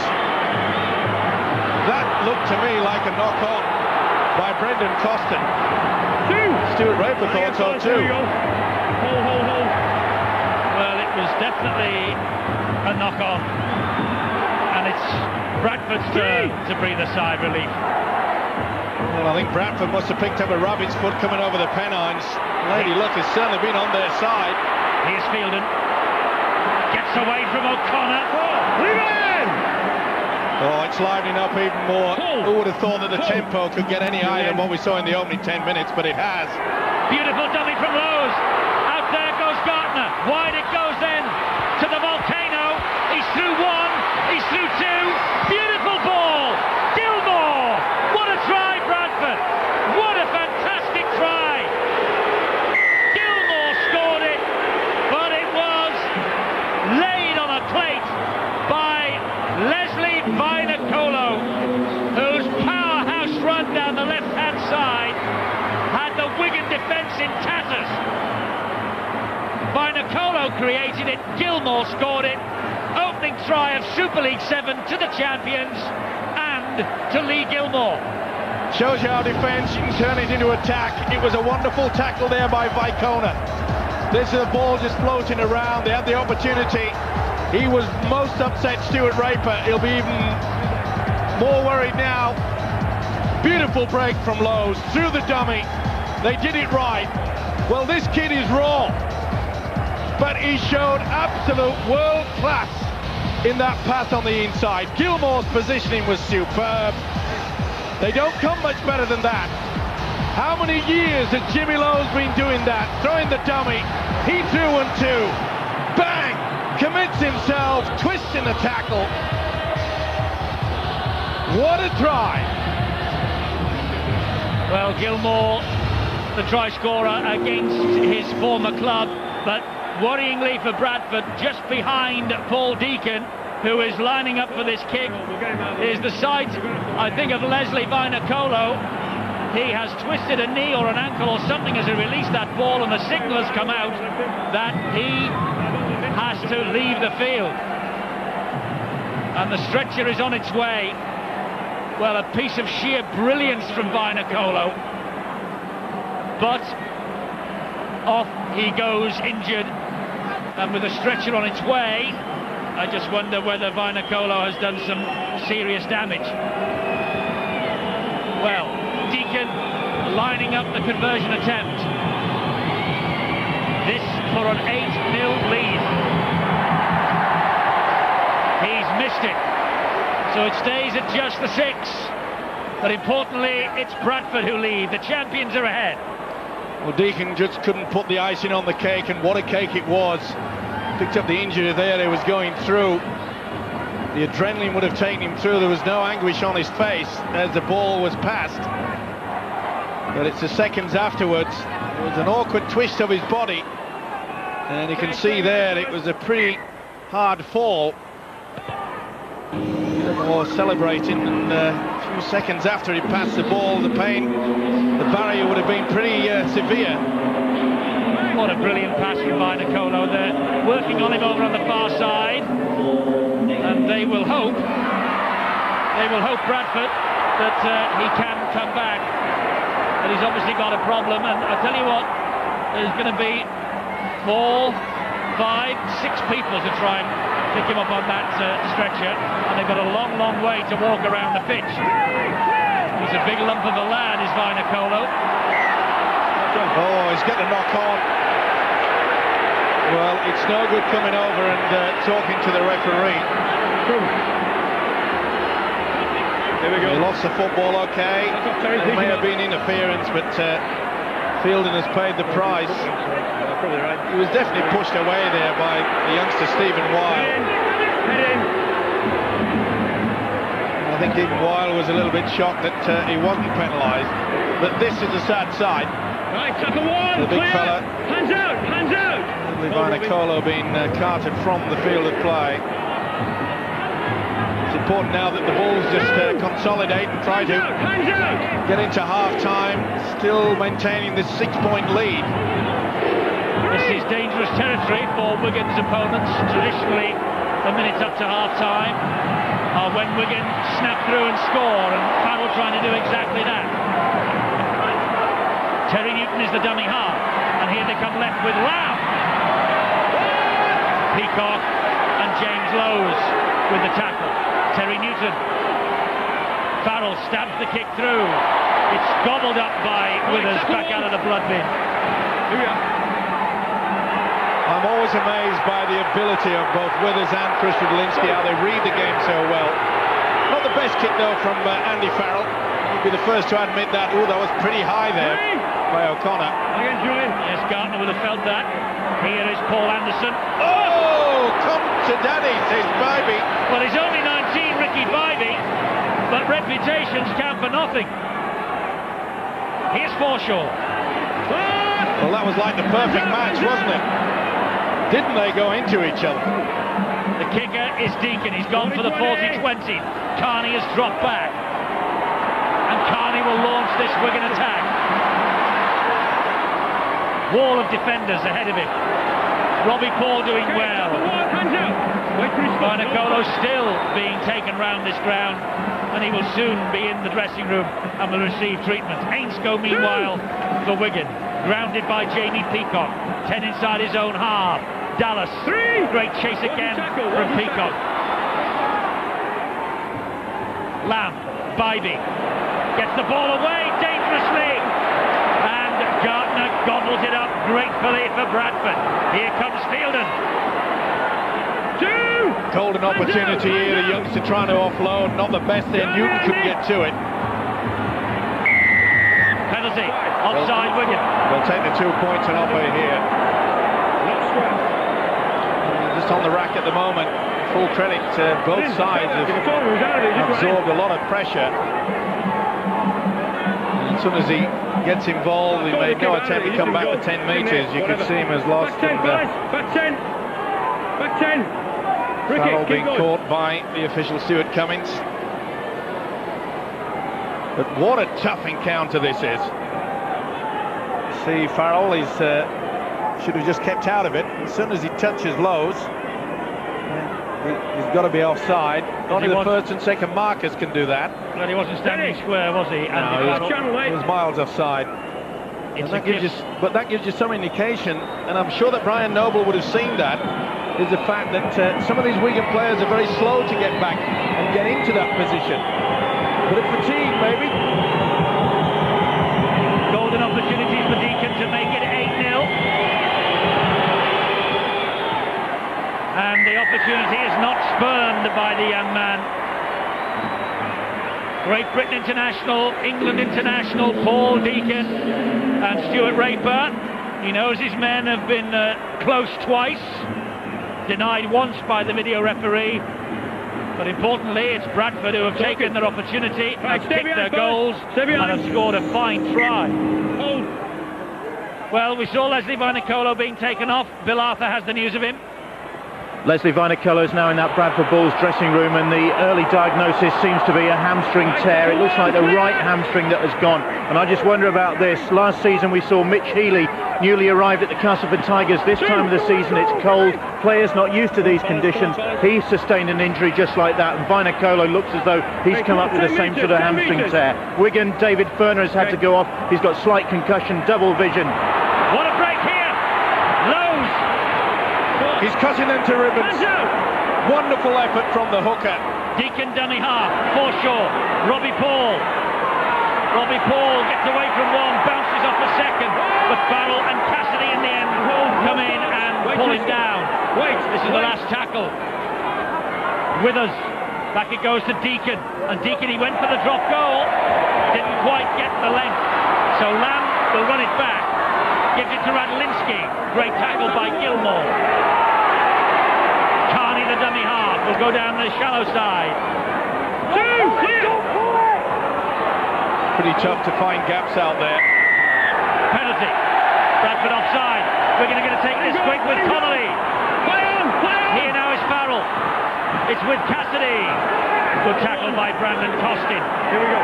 Speaker 2: That looked to me like a knock on by Brendan Costin. Stuart Raper thought so too.
Speaker 1: Well, it was definitely a knock on. And it's Bradford's turn to breathe a sigh of relief.
Speaker 2: Well, I think Bradford must have picked up a rabbit's foot coming over the Pennines. Lady Luck has certainly been on their side.
Speaker 1: Here's Fielden. Gets away from O'Connor.
Speaker 3: Leave it in!
Speaker 2: Oh, it's livening up even more. Who would have thought that the tempo could get any higher than what we saw in the opening 10 minutes, but it has.
Speaker 1: Beautiful dummy from Lowes. Out there goes Gardner. Wide it goes then to the Volcano. He's through one. He's through two. Beautiful ball. Gilmore. What a try, Bradford. What a fantastic try. Gilmore scored it, but it was laid on a plate by Leslie Vinacolo, whose powerhouse run down the left-hand side had the Wigan defence in tatters. Vinacolo created it, Gilmore scored it. Opening try of Super League 7 to the champions and to Lee Gilmore.
Speaker 2: Shows you how defence, you can turn it into attack. It was a wonderful tackle there by Vicona. This is the ball just floating around. They had the opportunity. He was most upset, Stuart Raper. He'll be even more worried now. Beautiful break from Lowes, through the dummy. They did it right. Well, this kid is raw, but he showed absolute world class in that pass on the inside. Gilmore's positioning was superb. They don't come much better than that. How many years has Jimmy Lowes been doing that? Throwing the dummy. He threw one too. Bang! Commits himself, twisting the tackle. What a try!
Speaker 1: Well, Gilmore, the try scorer against his former club, but worryingly for Bradford, just behind Paul Deacon, who is lining up for this kick, is the sight, I think, of Leslie Vinacolo. He has twisted a knee or an ankle or something as he released that ball, and the signal has come out that he has to leave the field. And the stretcher is on its way. Well, a piece of sheer brilliance from Vinacolo. But off he goes injured, and with the stretcher on its way, I just wonder whether Vainikolo has done some serious damage. Well, Deacon lining up the conversion attempt. This for an 8-0 lead. He's missed it. So it stays at just the 6. But importantly, it's Bradford who lead. The champions are ahead.
Speaker 2: Well, Deacon just couldn't put the icing on the cake, and what a cake it was. Picked up the injury there, he was going through. The adrenaline would have taken him through. There was no anguish on his face as the ball was passed. But it's the seconds afterwards. It was an awkward twist of his body. And you can see there it was a pretty hard fall. More celebrating, and a few seconds after he passed the ball, the pain, the barrier would have been pretty severe.
Speaker 1: What a brilliant pass from Vainikolo. They're working on him over on the far side, and they will hope Bradford that he can come back. But he's obviously got a problem, and I tell you what, there's going to be 4, 5, 6 people to try and pick him up on that stretcher, and they've got a long, long way to walk around the pitch. He's a big lump of a lad, is Vainikolo.
Speaker 2: Oh, he's got a knock on. Well, it's no good coming over and talking to the referee.
Speaker 3: Here we go.
Speaker 2: He lost the football, okay. There may have been interference, but Fielding has paid the price.
Speaker 3: Probably right.
Speaker 2: He was definitely pushed away there by the youngster Stephen Weil.
Speaker 3: Head in.
Speaker 2: I think even Weil was a little bit shocked that he wasn't penalised. But this is a sad sight.
Speaker 3: Right, tackle one.
Speaker 2: The big
Speaker 3: Clear.
Speaker 2: fella.
Speaker 3: Hands out, hands out.
Speaker 2: Vainikolo being carted from the field of play. It's important now that the Bulls just consolidate and try to get into half-time, still maintaining this 6-point lead.
Speaker 1: This is dangerous territory for Wigan's opponents. Traditionally, the minutes up to half-time are when Wigan snap through and score, and Farrell trying to do exactly that. Terry Newton is the dummy half, and here they come left with Lamb. Peacock and James Lowes with the tackle. Terry Newton. Farrell stabs the kick through. It's gobbled up by Withers back out of the blood bin.
Speaker 3: Here we are.
Speaker 2: I'm always amazed by the ability of both Withers and Chris Radlinski, how they read the game so well. Not the best kick though from Andy Farrell. He'd be the first to admit that. Oh, that was pretty high there by O'Connor.
Speaker 1: Yes, Gartner would have felt that. Here is Paul Anderson.
Speaker 2: Oh, come to daddy, says Bybee.
Speaker 1: Well, he's only 19, Ricky Bybee, but reputations count for nothing. Here's Forshaw.
Speaker 2: Well, that was like the perfect match, wasn't it? Didn't they go into each other?
Speaker 1: The kicker is Deacon. He's gone for the 40-20. Carney has dropped back, and Carney will launch this Wigan attack. Wall of defenders ahead of him. Robbie Paul doing well. Vainikolo still being taken round this ground, and he will soon be in the dressing room and will receive treatment. Ainscough, meanwhile, for Wigan. Grounded by Jamie Peacock. 10 inside his own half. Dallas. Great chase again from Peacock. Lamb. Bybee. Gets the ball away dangerously. And Gartner gobbles it up gratefully for Bradford. Here comes Fielding.
Speaker 2: Called an opportunity here, the youngster trying to offload, not the best there, Newton couldn't get to it.
Speaker 1: Penalty, offside Wigan.
Speaker 2: They'll take the 2 points and I'll be here. Just on the rack at the moment, full credit to both sides have absorbed a lot of pressure. And as soon as he gets involved, he made no attempt to come back the 10 metres. You could see him as lost.
Speaker 3: Back 10. Back 10.
Speaker 2: Farrell being caught by the official Stuart Cummins. But what a tough encounter this is. See, Farrell should have just kept out of it. As soon as he touches Lowes, he's got to be offside. Only the first and second markers can do that.
Speaker 1: Well, he wasn't standing square, was he?
Speaker 2: No, he was miles offside. But that gives you some indication, and I'm sure that Brian Noble would have seen that. is the fact that some of these Wigan players are very slow to get back and get into that position. Bit of fatigue, maybe.
Speaker 1: Golden opportunities for Deacon to make it 8-0. And the opportunity is not spurned by the young man. Great Britain international, England international, Paul Deacon and Stuart Raper. He knows his men have been close twice, denied once by the video referee. But importantly, it's Bradford who have taken their opportunity, have kicked their goals, and have scored a fine try. Well, we saw Leslie Vainicolo being taken off. Bill Arthur has the news of him.
Speaker 4: Leslie Vainicolo is now in that Bradford Bulls dressing room, and the early diagnosis seems to be a hamstring tear. It looks like the right hamstring that has gone, and I just wonder about this. Last season we saw Mitch Healy, newly arrived at the Castleford Tigers. This time of the season it's cold, players not used to these conditions. He sustained an injury just like that, and Vainicolo looks as though he's come up with the same sort of hamstring tear. Wigan, David Furner has had to go off. He's got slight concussion, double vision.
Speaker 1: What a break here! Lowe's!
Speaker 2: He's cutting them to ribbons. Wonderful effort from the hooker.
Speaker 1: Deacon dummy half, Forshaw, Robbie Paul. Robbie Paul gets away from one, bounces off the second, but Farrell and Cassidy in the end come in and pull him down. This is the last tackle. Withers, back it goes to Deacon, and Deacon, he went for the drop goal, didn't quite get the length, so Lamb will run it back, gives it to Radlinski, great tackle by Gilmore. Carney, the dummy half, will go down the shallow side.
Speaker 2: Pretty tough to find gaps out there.
Speaker 1: Penalty. Bradford offside. We're going to take this quick with Connolly. Here now is Farrell. It's with Cassidy. Good tackle by Brandon Costin.
Speaker 3: Here we go.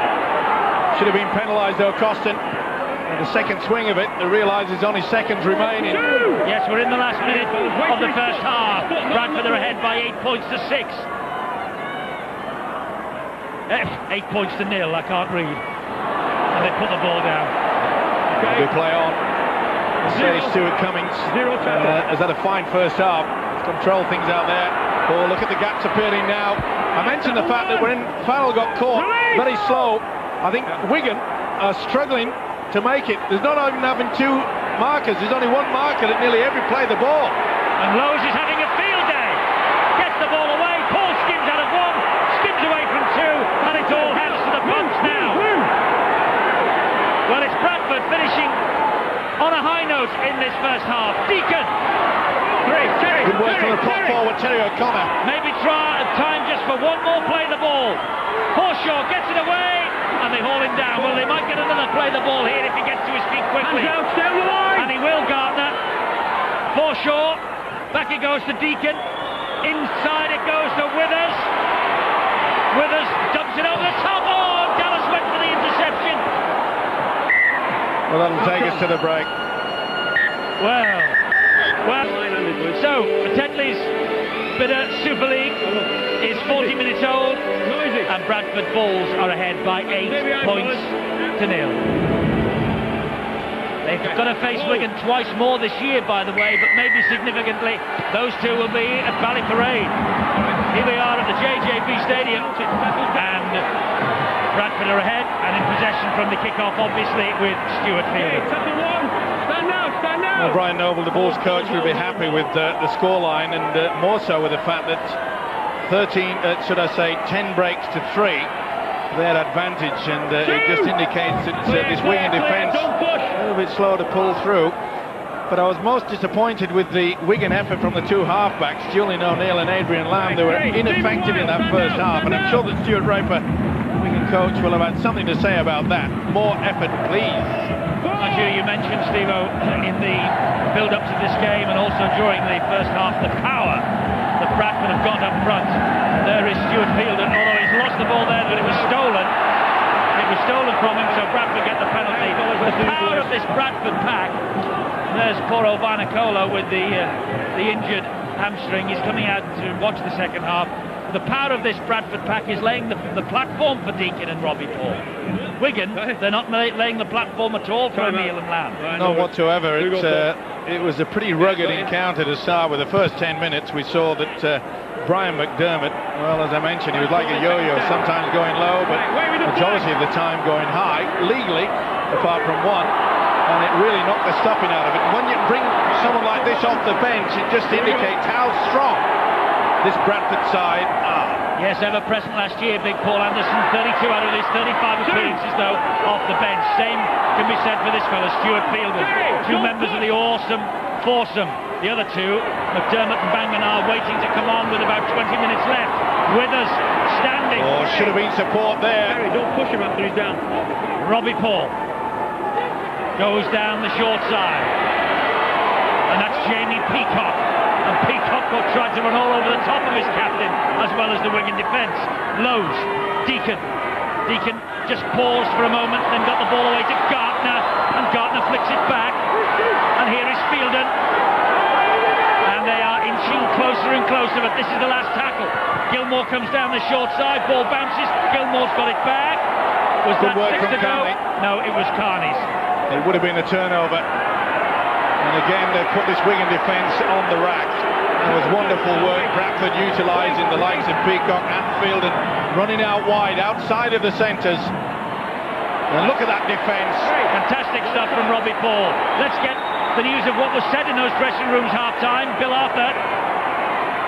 Speaker 2: Should have been penalised though, Costin. And the second swing of it, they realise there's only seconds remaining.
Speaker 1: Yes, we're in the last minute of the first half. Bradford are ahead by 8 points to 6. 8 points to 0, I can't read. And they put the ball down.
Speaker 2: Good play on. Say Stuart Cummings has had a fine first half. He's controlled things out there. Oh, look at the gaps appearing now. I mentioned the fact that when Farrell got caught very slow, I think Wigan are struggling to make it. There's not even having two markers. There's only one marker at nearly every play of the ball.
Speaker 1: And Lowe's is having a field day. Gets the ball away. Paul skims out of one, skims away from two, and it's all hands to the pumps now. Well, it's Bradford finishing on a high note in this first half. Deacon.
Speaker 2: Good work from the prop forward, Terry O'Connor.
Speaker 1: Maybe try time just for one more play the ball. Forshaw gets it away, and they haul him down. Well, they might get another play the ball here if he gets to his feet quickly. And he will, Gardner. Forshaw. Back it goes to Deacon. Inside it goes to Withers. Withers dumps it over the top. Oh, Dallas went for the interception.
Speaker 2: Well, that'll take us to the break.
Speaker 1: Well, so Tetley's Bidder Super League is 40 minutes old, and Bradford Bulls are ahead by 8 points to 0. They've got to face Wigan twice more this year, by the way, but maybe significantly, those two will be at Ballyparade. Here we are at the JJB Stadium, and Bradford are ahead and in possession from the kick-off, obviously, with Stuart Field.
Speaker 2: Well, Brian Noble, the Bulls coach, will be happy with the scoreline, and more so with the fact that 10 breaks to 3, their advantage, and it just indicates that this Wigan defence a little bit slow to pull through. But I was most disappointed with the Wigan effort from the two half-backs, Julian O'Neill and Adrian Lamb. They were ineffective in that first half, and I'm sure that Stuart Raper, Wigan coach, will have had something to say about that. More effort, please.
Speaker 1: I'm sure you mentioned, Steve-O, in the build-up to this game and also during the first half, the power that Bradford have got up front. There is Stuart Field, and although he's lost the ball there, but it was stolen. It was stolen from him, so Bradford get the penalty. The power of this Bradford pack. There's poor Vainicolo with the injured hamstring. He's coming out to watch the second half. the power of this Bradford pack is laying the platform for Deacon and Robbie Paul. Wigan, they're not laying the platform at all for O'Neill and Lamb.
Speaker 2: Not whatsoever. It was a pretty rugged encounter to start with. The first 10 minutes we saw that Brian McDermott, well, as I mentioned, he was like a yo-yo, sometimes going low, but majority of the time going high, legally, apart from one, and it really knocked the stuffing out of it. And when you bring someone like this off the bench, it just indicates how strong this Bradford side are.
Speaker 1: Yes, ever present last year, big Paul Anderson, 32 out of his 35 appearances, though, off the bench. Same can be said for this fellow, Stuart Fielding. Two members of the awesome foursome. The other two, McDermott and Bangman, are waiting to come on with about 20 minutes left. Withers standing.
Speaker 2: Oh, should have been support there.
Speaker 3: Harry, don't push him after he's down.
Speaker 1: Robbie Paul goes down the short side. And that's Jamie Peacock. And Peacock tried to run all over the top of his captain, as well as the Wigan defence. Lowe's, Deacon just paused for a moment, then got the ball away to Gartner, and Gartner flicks it back. And here is Fielden. And they are inching closer and closer, but this is the last tackle. Gilmore comes down the short side, ball bounces, Gilmore's got it back. Was
Speaker 2: Good
Speaker 1: that
Speaker 2: work
Speaker 1: 6
Speaker 2: from
Speaker 1: to go?
Speaker 2: Carney.
Speaker 1: No, it was Carney's.
Speaker 2: It would have been a turnover. And again, they put this Wigan defence on the rack. That was wonderful work. Bradford utilising the likes of Peacock and Fielden, running out wide, outside of the centres. And look at that defence.
Speaker 1: Fantastic stuff from Robbie Paul. Let's get the news of what was said in those dressing rooms half-time. Bill Arthur.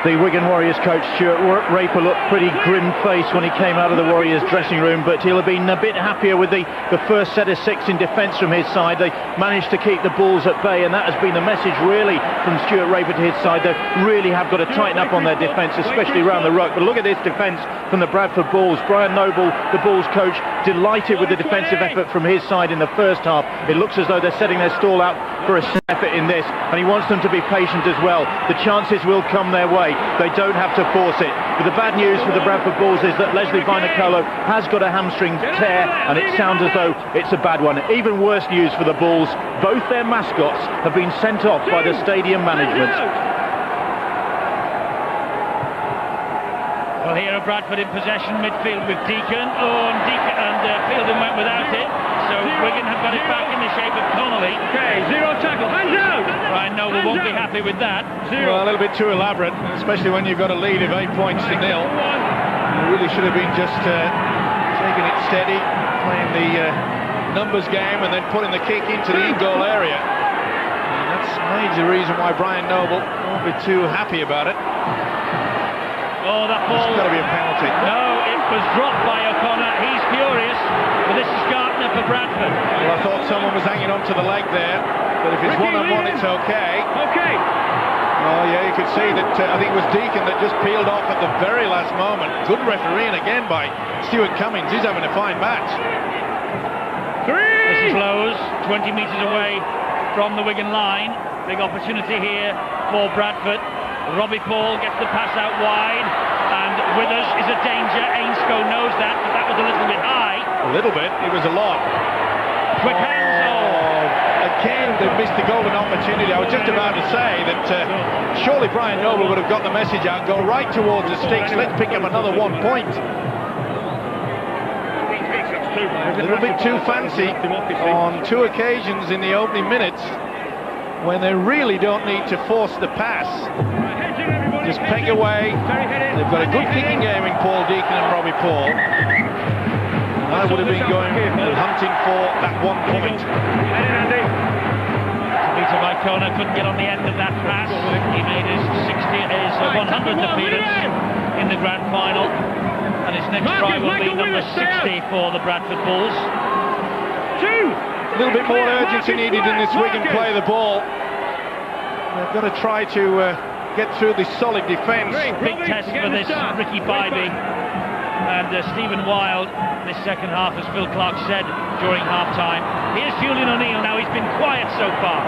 Speaker 4: The Wigan Warriors coach Stuart Raper looked pretty grim-faced when he came out of the Warriors dressing room, but he'll have been a bit happier with the first set of 6 in defence from his side. They managed to keep the Bulls at bay, and that has been the message really from Stuart Raper to his side. They really have got to tighten up on their defence, especially around the ruck. But look at this defence from the Bradford Bulls. Brian Noble, the Bulls coach, delighted with the defensive effort from his side in the first half. It looks as though they're setting their stall out for a effort in this, and he wants them to be patient as well. The chances will come their way. They don't have to force it. But the bad news for the Bradford Bulls is that Leslie Vainicolo has got a hamstring tear, and it sounds as though it's a bad one. Even worse news for the Bulls, both their mascots have been sent off by the stadium management.
Speaker 1: Well, here are Bradford in possession, midfield with Deacon. Oh, and Fielden went without it. So Wigan have got it back in the shape of Connolly.
Speaker 3: Okay, zero tackle, hands out!
Speaker 1: Brian Noble won't be happy with that.
Speaker 2: Well, a little bit too elaborate, especially when you've got a lead of 8 points to nil. You really should have been just taking it steady, playing the numbers game, and then putting the kick into the in-goal area. And that's maybe the reason why Brian Noble won't be too happy about it.
Speaker 1: Oh, that ball.
Speaker 2: It's got to be a penalty.
Speaker 1: No, it was dropped by O'Connor. He's furious. But this is Gartner for Bradford.
Speaker 2: Well, I thought someone was hanging on to the leg there, but if it's one-on-one, it's okay.
Speaker 3: Okay.
Speaker 2: Oh, yeah, you could see that, I think it was Deacon that just peeled off at the very last moment. Good refereeing again by Stuart Cummings. He's having a fine match.
Speaker 1: This is Lowe's, 20 metres away from the Wigan line. Big opportunity here for Bradford. Robbie Paul gets the pass out wide, and Withers is a danger. Ainscough knows that, but that was a little bit high.
Speaker 2: A little bit, it was a lot.
Speaker 1: Quick hands.
Speaker 2: Again, they've missed the golden opportunity. I was just about to say that surely Brian Noble would have got the message out, go right towards the sticks, let's pick up another 1 point. A little bit too fancy on 2 occasions in the opening minutes, when they really don't need to force the pass. Just peg away. They've got a good kicking game in Paul Deacon and Robbie Paul. I would have been going and hunting for that 1 point.
Speaker 1: Peter Vicona couldn't get on the end of that pass. He made his 100th appearance in the grand final, and his next try will be number 60 for the Bradford Bulls.
Speaker 2: A little bit more urgency needed in this Wigan play the ball. They've got to try to get through this solid defence.
Speaker 1: Big test for this Ricky Bybee and Stephen Wild in this second half, as Phil Clark said during half-time. Here's Julian O'Neill now. He's been quiet so far.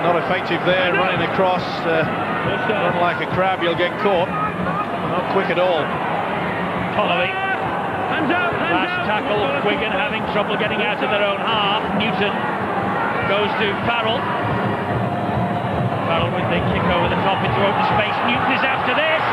Speaker 2: Not effective there, running across. Run like a crab, you'll get caught. Not quick at all.
Speaker 1: Connolly. Last tackle, Wigan having trouble getting out of their own half. Newton goes to Farrell. Farrell with the kick over the top into open space. Newton is after this.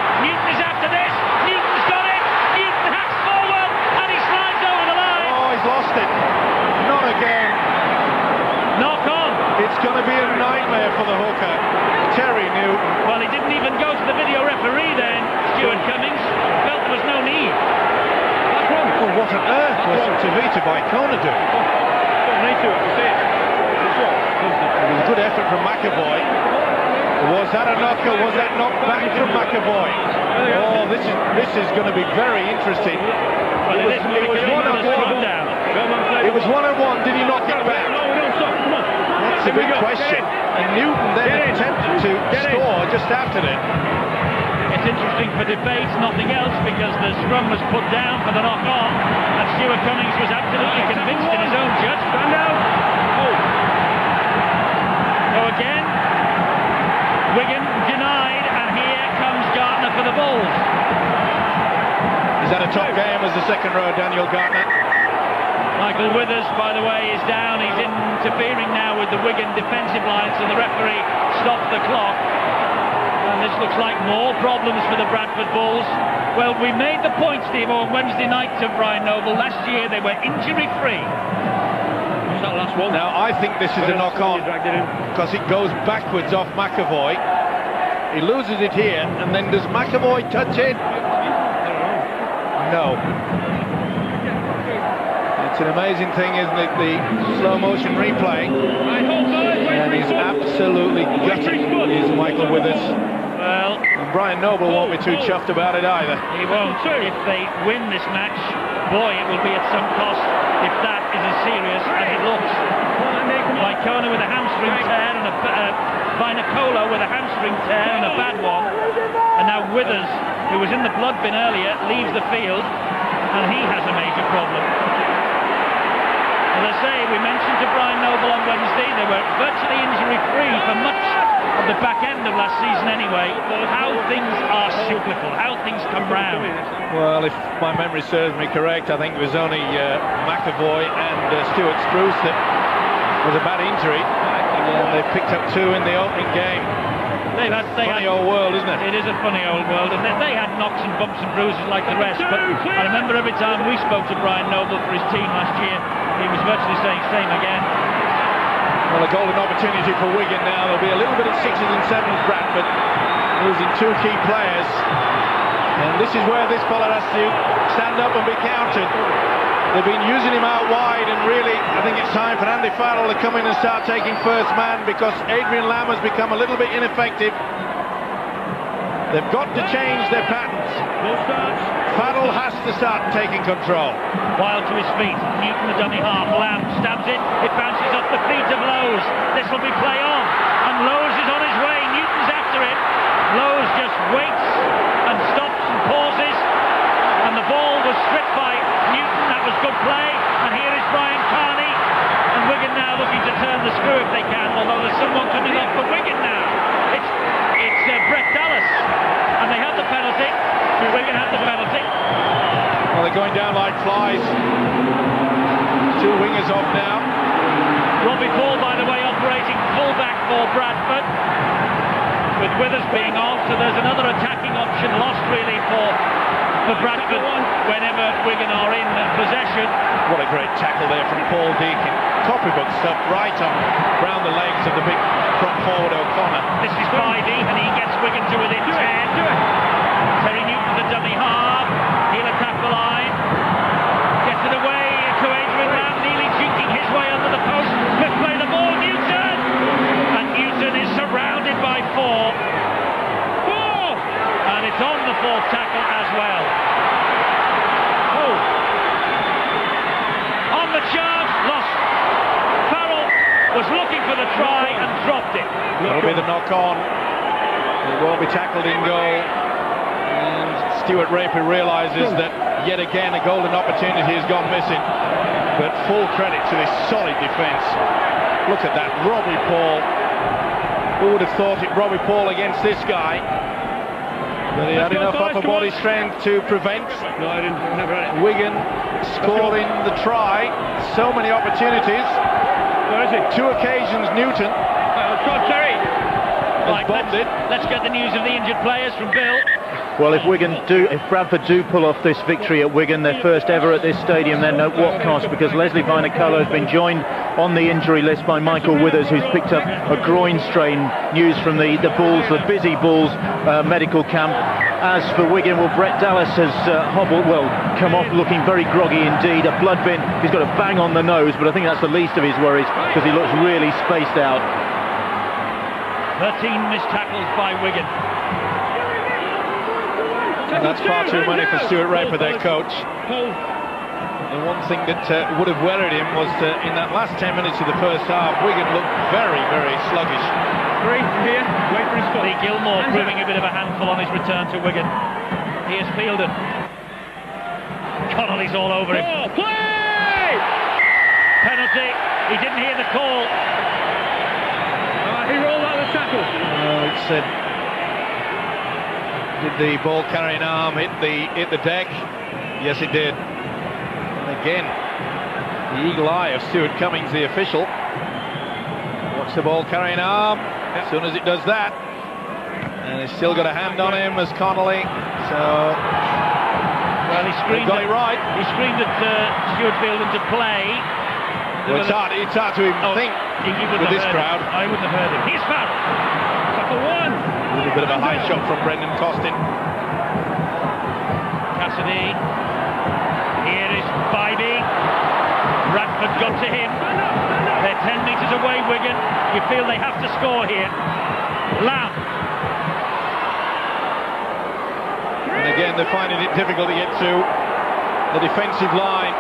Speaker 2: Icona do?
Speaker 3: Don't need to, you see it.
Speaker 2: It was a good effort from McAvoy. Was that a knocker? Was that knocked back from McAvoy? Oh, this is going to be very interesting.
Speaker 1: Well, it was one-on-one.
Speaker 2: It was one-on-one. Did he knock it back?
Speaker 3: No, we don't stop. Come on.
Speaker 2: That's a big question. And Newton then attempted to score just after it.
Speaker 1: It's interesting for debate, nothing else, because the scrum was put down for the knock-on, and Stuart Cummings was absolutely convinced in his own judgment.
Speaker 3: Stand out.
Speaker 1: So again, Wigan denied, and here comes Gardner for the Bulls.
Speaker 2: Is that a top game as the second row, Daniel Gardner?
Speaker 1: Michael Withers, by the way, is down. He's interfering now with the Wigan defensive line, so the referee stopped the clock. And this looks like more problems for the Bradford Bulls. Well, we made the point, Steve, on Wednesday night to Brian Noble. Last year they were injury-free.
Speaker 3: That last one.
Speaker 2: Now, I think this is a knock-on because it goes backwards off McAvoy. He loses it here, and then does McAvoy touch it? No. It's an amazing thing, isn't it, the slow-motion replay. And he's absolutely gutted, is Michael Withers.
Speaker 1: Well,
Speaker 2: And Brian Noble won't be too chuffed about it either.
Speaker 1: he won't. If they win this match, boy, it will be at some cost if that is as serious as it looks. Icona with a hamstring tear and Vinocola with a hamstring tear and a bad one. And now Withers, who was in the blood bin earlier, leaves the field, and he has a major problem. As I say, we mentioned to Brian Noble on Wednesday, they were virtually injury-free for much of the back end of last season anyway. How things are cyclical, how things come round.
Speaker 2: Well, if my memory serves me correct, I think it was only McAvoy and Stuart Spruce that was a bad injury. And they picked up 2 in the opening game. Funny old world, isn't it?
Speaker 1: It is a funny old world, and they had knocks and bumps and bruises like the rest. But I remember every time we spoke to Brian Noble for his team last year, he was virtually saying same again.
Speaker 2: Well, a golden opportunity for Wigan now. There'll be a little bit of 6s and 7s, Bradford, losing 2 key players. And this is where this fella has to stand up and be counted. They've been using him out wide, and really, I think it's time for Andy Farrell to come in and start taking first man, because Adrian Lamb has become a little bit ineffective. They've got to change their patterns. Farrell has to start taking control.
Speaker 1: Wild to his feet, Newton the dummy half, Lamb stabs it, it bounces off the feet of Lowe's. This will be play on, and Lowe's is on his way, Newton's after it. Lowe's just waits and stops and pauses, and the ball was stripped by Newton. That was good play, and here is Brian Carney, and Wigan now looking to turn the screw if they can, although there's someone coming off for Wigan now. It's Brett Dallas, and they have the penalty. Wigan have the penalty.
Speaker 2: Well, they're going down like flies. 2 wingers off now.
Speaker 1: Robbie Paul, by the way, operating full-back for Bradford, with Withers being off, so there's another attacking option lost really for Bradford whenever Wigan are in possession.
Speaker 2: What a great tackle there from Paul Deakin. Copybook stuff right on round the legs of the big front forward O'Connor.
Speaker 1: This is Bidey, and he gets Wigan to within 10. Terry Newton, the dummy half. He'll attack the line. Gets it away to Adrian Lamb, nearly jinking his way under the post. Let's play the ball, Newton! And Newton is surrounded by 4. And it's on the 4th tackle as well. On the charge, lost. Farrell was looking for the try and dropped it.
Speaker 2: That'll be the knock-on. It won't be tackled in goal. And Stuart Raper realises that yet again a golden opportunity has gone missing. But full credit to this solid defence. Look at that, Robbie Paul. Who would have thought it, Robbie Paul against this guy? But he had enough upper body strength to prevent Wigan scoring the try. So many opportunities.
Speaker 3: Where is it?
Speaker 2: 2 occasions Newton
Speaker 1: Terry.
Speaker 2: has bombed it.
Speaker 1: Let's get the news of the injured players from Bill.
Speaker 4: Well, if Bradford do pull off this victory at Wigan, their first ever at this stadium, then at what cost? Because Leslie Vainicolo has been joined on the injury list by Michael Withers, who's picked up a groin strain. News from the Bulls, the busy Bulls medical camp. As for Wigan, well, Brett Dallas has come off looking very groggy indeed. A blood bin. He's got a bang on the nose, but I think that's the least of his worries because he looks really spaced out.
Speaker 1: 13 missed tackles by Wigan.
Speaker 2: That's far too many for Stuart Raper, their coach. The one thing that would have worried him was in that last 10 minutes of the first half, Wigan looked very, very sluggish.
Speaker 3: Here, wait for his foot.
Speaker 1: Lee Gilmore proving a bit of a handful on his return to Wigan. Here's Fielden. Connolly's all over him.
Speaker 3: Play!
Speaker 1: Penalty. He didn't hear the call.
Speaker 3: He rolled out the tackle.
Speaker 2: It said, did the ball carrying arm hit the deck? Yes, it did. And again, the eagle eye of Stuart Cummings, the official. Watch the ball carrying arm. As soon as it does that, and he's still got a hand on him as Connolly. So,
Speaker 1: well, he screamed.
Speaker 2: Got it right.
Speaker 1: He screamed at Stuart Fielden to play.
Speaker 2: Well, it's hard to even think with this crowd.
Speaker 1: I wouldn't have heard him. He's fouled.
Speaker 3: Tackle one.
Speaker 2: A little bit of a high shot from Brendan Costin.
Speaker 1: Cassidy. Here is Bybee. Bradford got to him. They're 10 metres away, Wigan. You feel they have to score here. Lamb.
Speaker 2: And again, they're finding it difficult to get through the defensive line.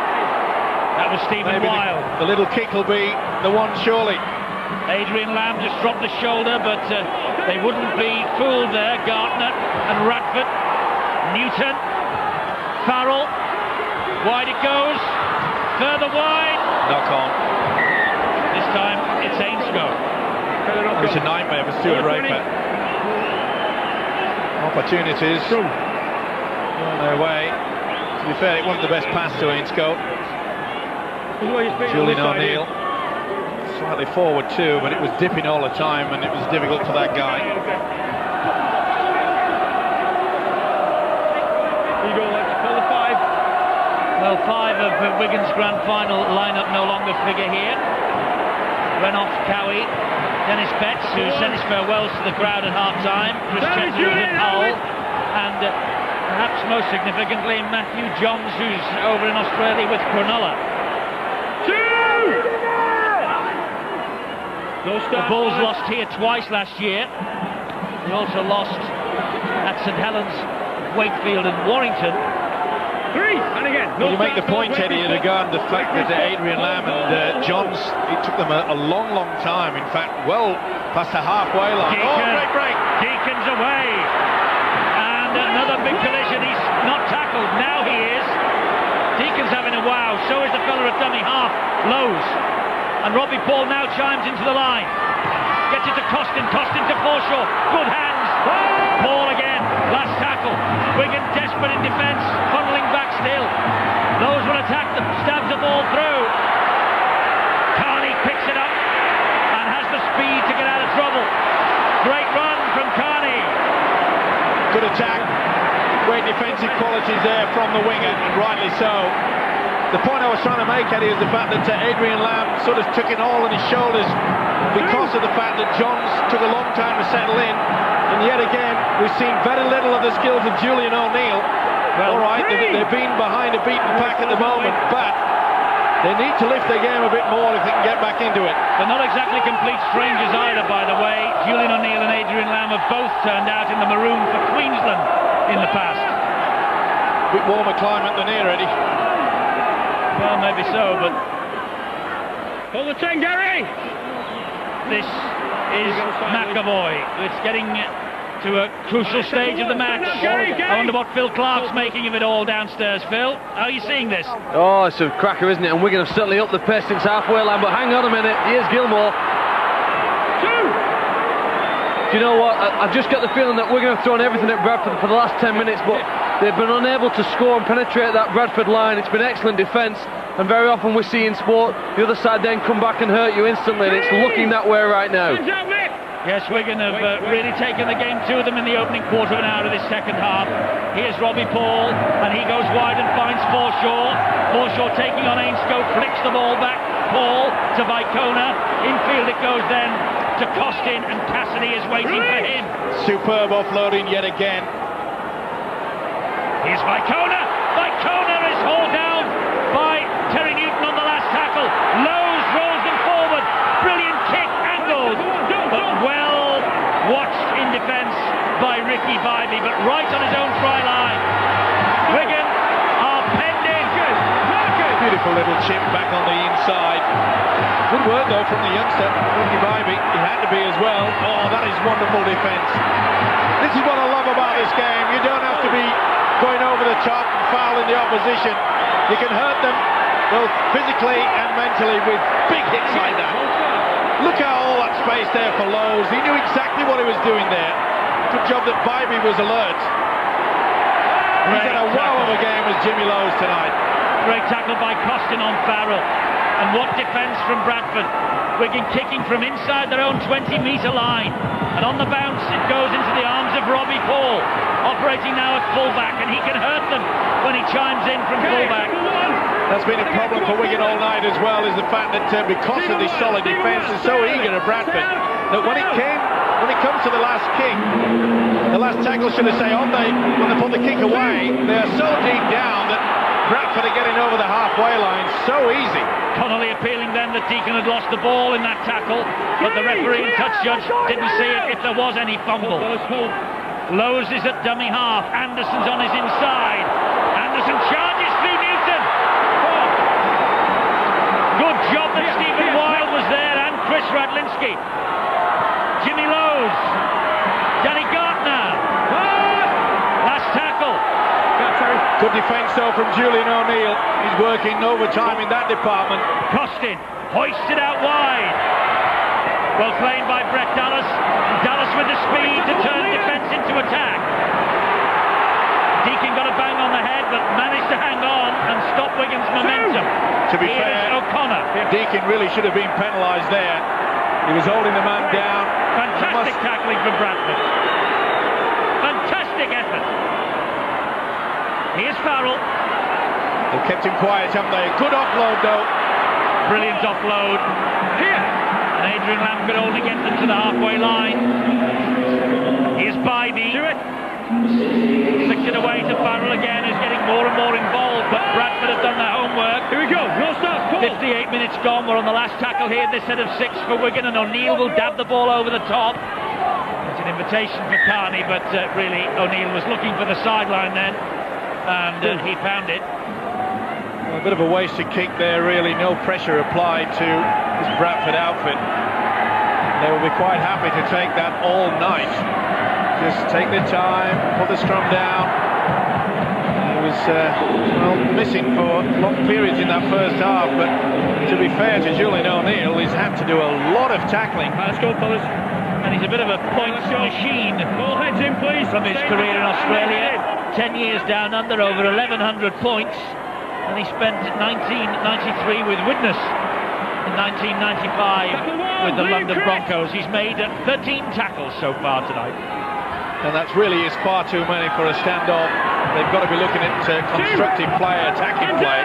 Speaker 1: That was Stephen Wild.
Speaker 2: The little kick will be the one, surely.
Speaker 1: Adrian Lamb just dropped the shoulder, but they wouldn't be fooled there. Gartner and Radford. Newton. Farrell. Wide it goes. Further wide.
Speaker 2: Knock on.
Speaker 1: This time it's Ainscough.
Speaker 2: It's a nightmare for Stuart Raper. Opportunities on their way. To be fair, it wasn't the best pass to Ainscough. Julian O'Neill slightly forward too, but it was dipping all the time and it was difficult for that guy.
Speaker 1: Well, 5 of Wigan's grand final lineup no longer figure here. Renoff, Cowie, Dennis Betts, who sent his farewells to the crowd at half-time, Chris Chetwood at Hull, and perhaps most significantly Matthew Johns, who's over in Australia with Cronulla. The Bulls lost here twice last year. They also lost at St Helens, Wakefield and Warrington.
Speaker 3: And again,
Speaker 2: well, you make the point, Eddie, regarding the fact that Adrian Lamb and Johns, it took them a long, long time, in fact, well past the halfway line. Great break!
Speaker 1: Deacon's away! And another big collision. He's not tackled. Now he is. Deacon's having a wow. So is the fella at dummy half, Lowe's. And Robbie Paul now chimes into the line. Gets it to Costin. Costin to Forshaw. Good hands. Paul again. Last tackle. Wigan desperate in defence. Funneling back still. Those will attack them. Stabs the ball through. Carney picks it up and has the speed to get out of trouble. Great run from Carney.
Speaker 2: Good attack. Great defensive qualities there from the winger, and rightly so. The point I was trying to make, Eddie, is the fact that Adrian Lamb sort of took it all on his shoulders because of the fact that Johns took a long time to settle in. And yet again, we've seen very little of the skills of Julian O'Neill. Well, all right, they've been behind a beaten pack at the moment, but they need to lift their game a bit more if they can get back into it.
Speaker 1: They're not exactly complete strangers either, by the way. Julian O'Neill and Adrian Lamb have both turned out in the maroon for Queensland in the past.
Speaker 2: A bit warmer climate than here, Eddie.
Speaker 1: Well, maybe so, but...
Speaker 3: Pull the 10, Gary!
Speaker 1: This is McAvoy. It's getting to a crucial stage of the match. I wonder what Phil Clark's making of it all downstairs. Phil, how are you seeing this?
Speaker 5: Oh, it's a cracker, isn't it? And Wigan have certainly upped the pace since halfway line, but hang on a minute, here's Gilmore. Do you know what? I've just got the feeling that Wigan have thrown everything at Bradford for the last 10 minutes, but they've been unable to score and penetrate that Bradford line. It's been excellent defence, and very often we see in sport the other side then come back and hurt you instantly, and it's looking that way right now.
Speaker 1: Yes, Wigan have really taken the game to them in the opening quarter of an hour of this second half. Here's Robbie Paul, and he goes wide and finds Forshaw. Forshaw taking on Ainscough, flicks the ball back. Paul to Vicona. Infield it goes then to Costin, and Cassidy is waiting for him.
Speaker 2: Superb offloading yet again.
Speaker 1: Here's Vicona. Vicona is hauled down by Terry Newton on the last tackle. Lowe's rolls them forward. Brilliant kick, angled, but well watched in defence by Ricky Bybee, but right on his own try line. Wigan are pending.
Speaker 2: Beautiful little chip back on the inside. Good work though from the youngster, Ricky Bybee. He had to be as well. Oh, that is wonderful defence. This is what I love about this game. You don't have to be going over the top and fouling the opposition. You can hurt them both physically and mentally with big hits like that. Look at all that space there for Lowe's. He knew exactly what he was doing there. Good job that Bybee was alert. He's had a wow of a game as Jimmy Lowe's tonight.
Speaker 1: Great tackle by Costin on Farrell. And what defence from Bradford. Wigan kicking from inside their own 20-metre line. And on the bounce it goes into the arms of Robbie Paul, operating now at fullback, and he can hurt them when he chimes in from fullback.
Speaker 2: That's been a problem for Wigan all night as well, is the fact that because of this solid defence and so eager at Bradford, that when it comes to the last kick, the last tackle, should I say, when they put the kick away, they're so deep down that Bradford are getting over the halfway line so easy.
Speaker 1: Connolly appealing then that Deacon had lost the ball in that tackle, but the referee and touch judge didn't see it if there was any fumble. Lowe's is at dummy half. Anderson's on his inside. Anderson charges through Newton. Good job that Stephen Wilde was there, and Chris Radlinski. Jimmy Lowe's. Danny Gartner. Last tackle.
Speaker 2: Good defence though from Julian O'Neill. He's working overtime in that department.
Speaker 1: Costin hoisted out wide. Well played by Brett Dallas. Dallas with the speed to turn defence into attack. Deacon got a bang on the head, but managed to hang on and stop Wigan's momentum.
Speaker 2: To be fair,
Speaker 1: O'Connor.
Speaker 2: Deacon really should have been penalised there. He was holding the man down.
Speaker 1: Fantastic tackling from Bradford. Fantastic effort. Here's Farrell.
Speaker 2: They've kept him quiet, haven't they? Good offload though.
Speaker 1: Brilliant offload. Here. And Adrian Lamb could only get them to the halfway line. Here's Bybee. Do it. Flicked it away to Farrell again, who's getting more and more involved, but Bradford have done their homework.
Speaker 3: Here we go. No stop.
Speaker 1: 58 minutes gone. We're on the last tackle here. This set of 6 for Wigan, and O'Neill will dab the ball over the top. It's an invitation for Carney, but really O'Neill was looking for the sideline then. And he found it.
Speaker 2: Well, a bit of a wasted kick there, really. No pressure applied to this Bradford outfit. They will be quite happy to take that all night. Just take their time, put the scrum down. He was missing for long periods in that first half, but to be fair to Julian O'Neill, he's had to do a lot of tackling.
Speaker 3: Let's go, fellas.
Speaker 1: And he's a bit of a points machine.
Speaker 3: All heads in, please.
Speaker 1: From his career in Australia. 10 years down under, over 1,100 points. And he spent 1993 with Widnes. In 1995 with the London Broncos. He's made 13 tackles so far tonight.
Speaker 2: And that really is far too many for a standoff. They've got to be looking at constructive play, attacking play.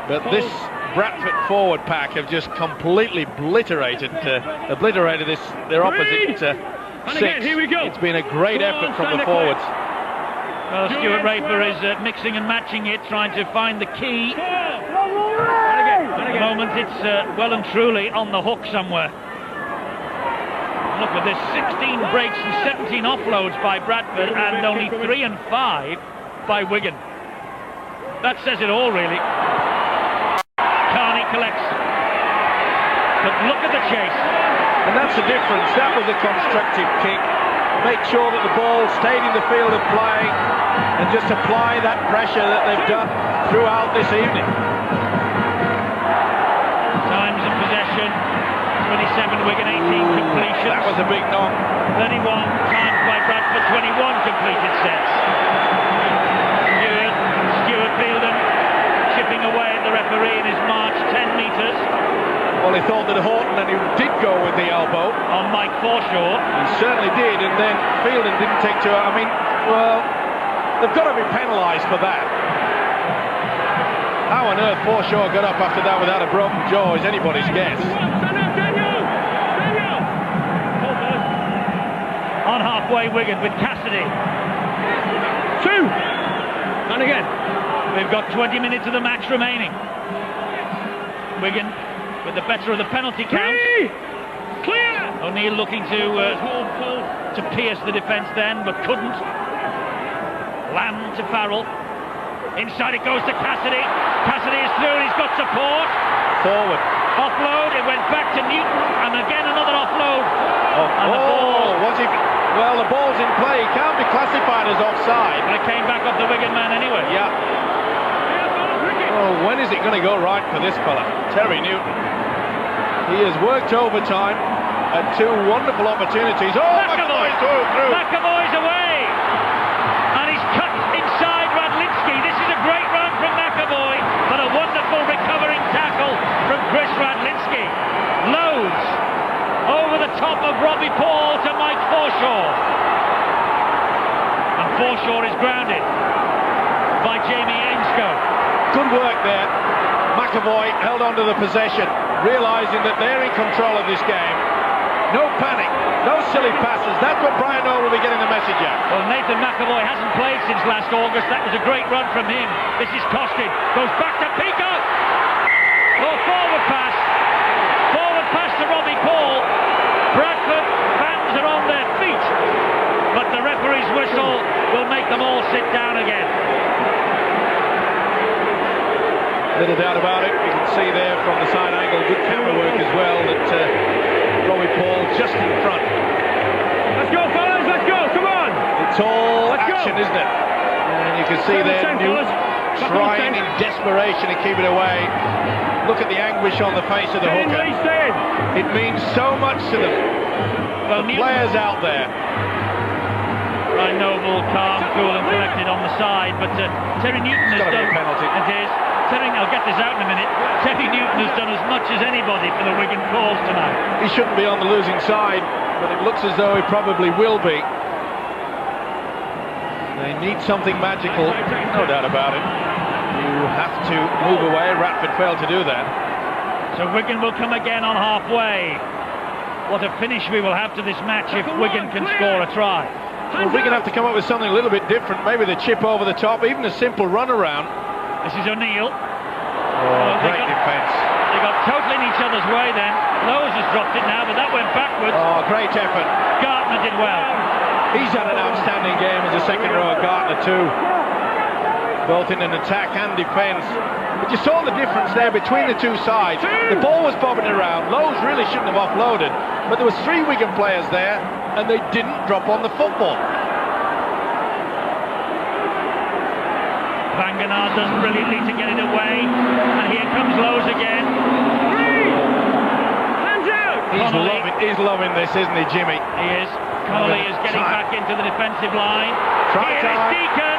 Speaker 2: But this Bradford forward pack have just completely obliterated their opposite six.
Speaker 3: Here we go.
Speaker 2: It's been a great effort from the forwards.
Speaker 1: Well, Stuart Raper is mixing and matching it, trying to find the key. At the moment, it's well and truly on the hook somewhere. Look at this, 16 breaks and 17 offloads by Bradford, and only 3 and 5 by Wigan. That says it all, really. Carney collects. But look at the chase.
Speaker 2: And that's the difference. That was a constructive kick. Make sure that the ball stayed in the field of play and just apply that pressure that they've done throughout this evening.
Speaker 1: Times of possession, 27 Wigan, 18 completions.
Speaker 2: That was a big knock.
Speaker 1: 31 times by Bradford, 21 completed sets. Stuart Fielden chipping away at the referee in his march 10 metres.
Speaker 2: Well, he thought that Horton, and he did go with the elbow.
Speaker 1: On Mike Forshaw.
Speaker 2: He certainly did, and then Fielding didn't take to it. I mean, well, they've got to be penalised for that. How on earth Forshaw got up after that without a broken jaw is anybody's guess.
Speaker 1: On halfway, Wigan with Cassidy.
Speaker 3: 2. And again.
Speaker 1: We've got 20 minutes of the match remaining. Wigan with the better of the penalty count.
Speaker 3: 3. Clear.
Speaker 1: O'Neill looking to pierce the defence then, but couldn't. Lamb to Farrell. Inside it goes to Cassidy. Cassidy is through and he's got support.
Speaker 2: Forward.
Speaker 1: Offload, it went back to Newton, and again another offload. And the ball.
Speaker 2: Was he? Well, the ball's in play. He can't be classified as offside.
Speaker 1: But it came back off the Wigan man anyway.
Speaker 2: Yeah. Oh, when is it going to go right for this fella? Terry Newton. He has worked overtime at 2 wonderful opportunities. Oh, McAvoy's through.
Speaker 1: McAvoy's away. And he's cut inside Radlinski. This is a great run from McAvoy, but a wonderful recovering tackle from Chris Radlinski. Loads over the top of Robbie Paul to Mike Forshaw. And Forshaw is grounded by Jamie Ainscough.
Speaker 2: Good work there. McAvoy held on to the possession, realising that they're in control of this game. No panic, no silly passes. That's what Brian Noel will be getting the message at.
Speaker 1: Well, Nathan McAvoy hasn't played since last August. That was a great run from him. This is costed. Goes back to Peacock. Oh, forward pass. Forward pass to Robbie Paul. Bradford fans are on their feet, but the referee's whistle will make them all sit down again.
Speaker 2: Little doubt about it. You can see there from the side angle, good camera work as well, that Robbie Paul just in front.
Speaker 3: Let's go, fellas, let's go, come on!
Speaker 2: It's all action, isn't it? And you can see there Newton trying in desperation to keep it away. Look at the anguish on the face of the hooker. It means so much to them. The players out there.
Speaker 1: Ryan Noble, calm, cool and collected on the side, but Terry Newton has done...
Speaker 2: a penalty.
Speaker 1: It is. I'll get this out in a minute. Terry Newton has done as much as anybody for the Wigan cause tonight.
Speaker 2: He shouldn't be on the losing side, but it looks as though he probably will be. They need something magical, no doubt about it. You have to move away. Bradford failed to do that.
Speaker 1: So Wigan will come again on halfway. What a finish we will have to this match if Wigan can score a try.
Speaker 2: Well, Wigan have to come up with something a little bit different. Maybe the chip over the top, even a simple run around.
Speaker 1: This is O'Neill.
Speaker 2: Great defence.
Speaker 1: They got totally in each other's way then. Lowe's has dropped it now, but that went backwards.
Speaker 2: Oh, great effort.
Speaker 1: Gartner did well.
Speaker 2: He's had an outstanding game as a second rower, Gartner too. Both in an attack and defence. But you saw the difference there between the two sides. The ball was bobbing around. Lowe's really shouldn't have offloaded. But there was 3 Wigan players there, and they didn't drop on the football.
Speaker 1: Vangenaar does brilliantly to get it away, and here comes Lowe's again.
Speaker 3: Hands out!
Speaker 2: He's loving this, isn't he, Jimmy?
Speaker 1: He is. Connolly is getting back into the defensive line.
Speaker 2: Try
Speaker 1: here is Deacon,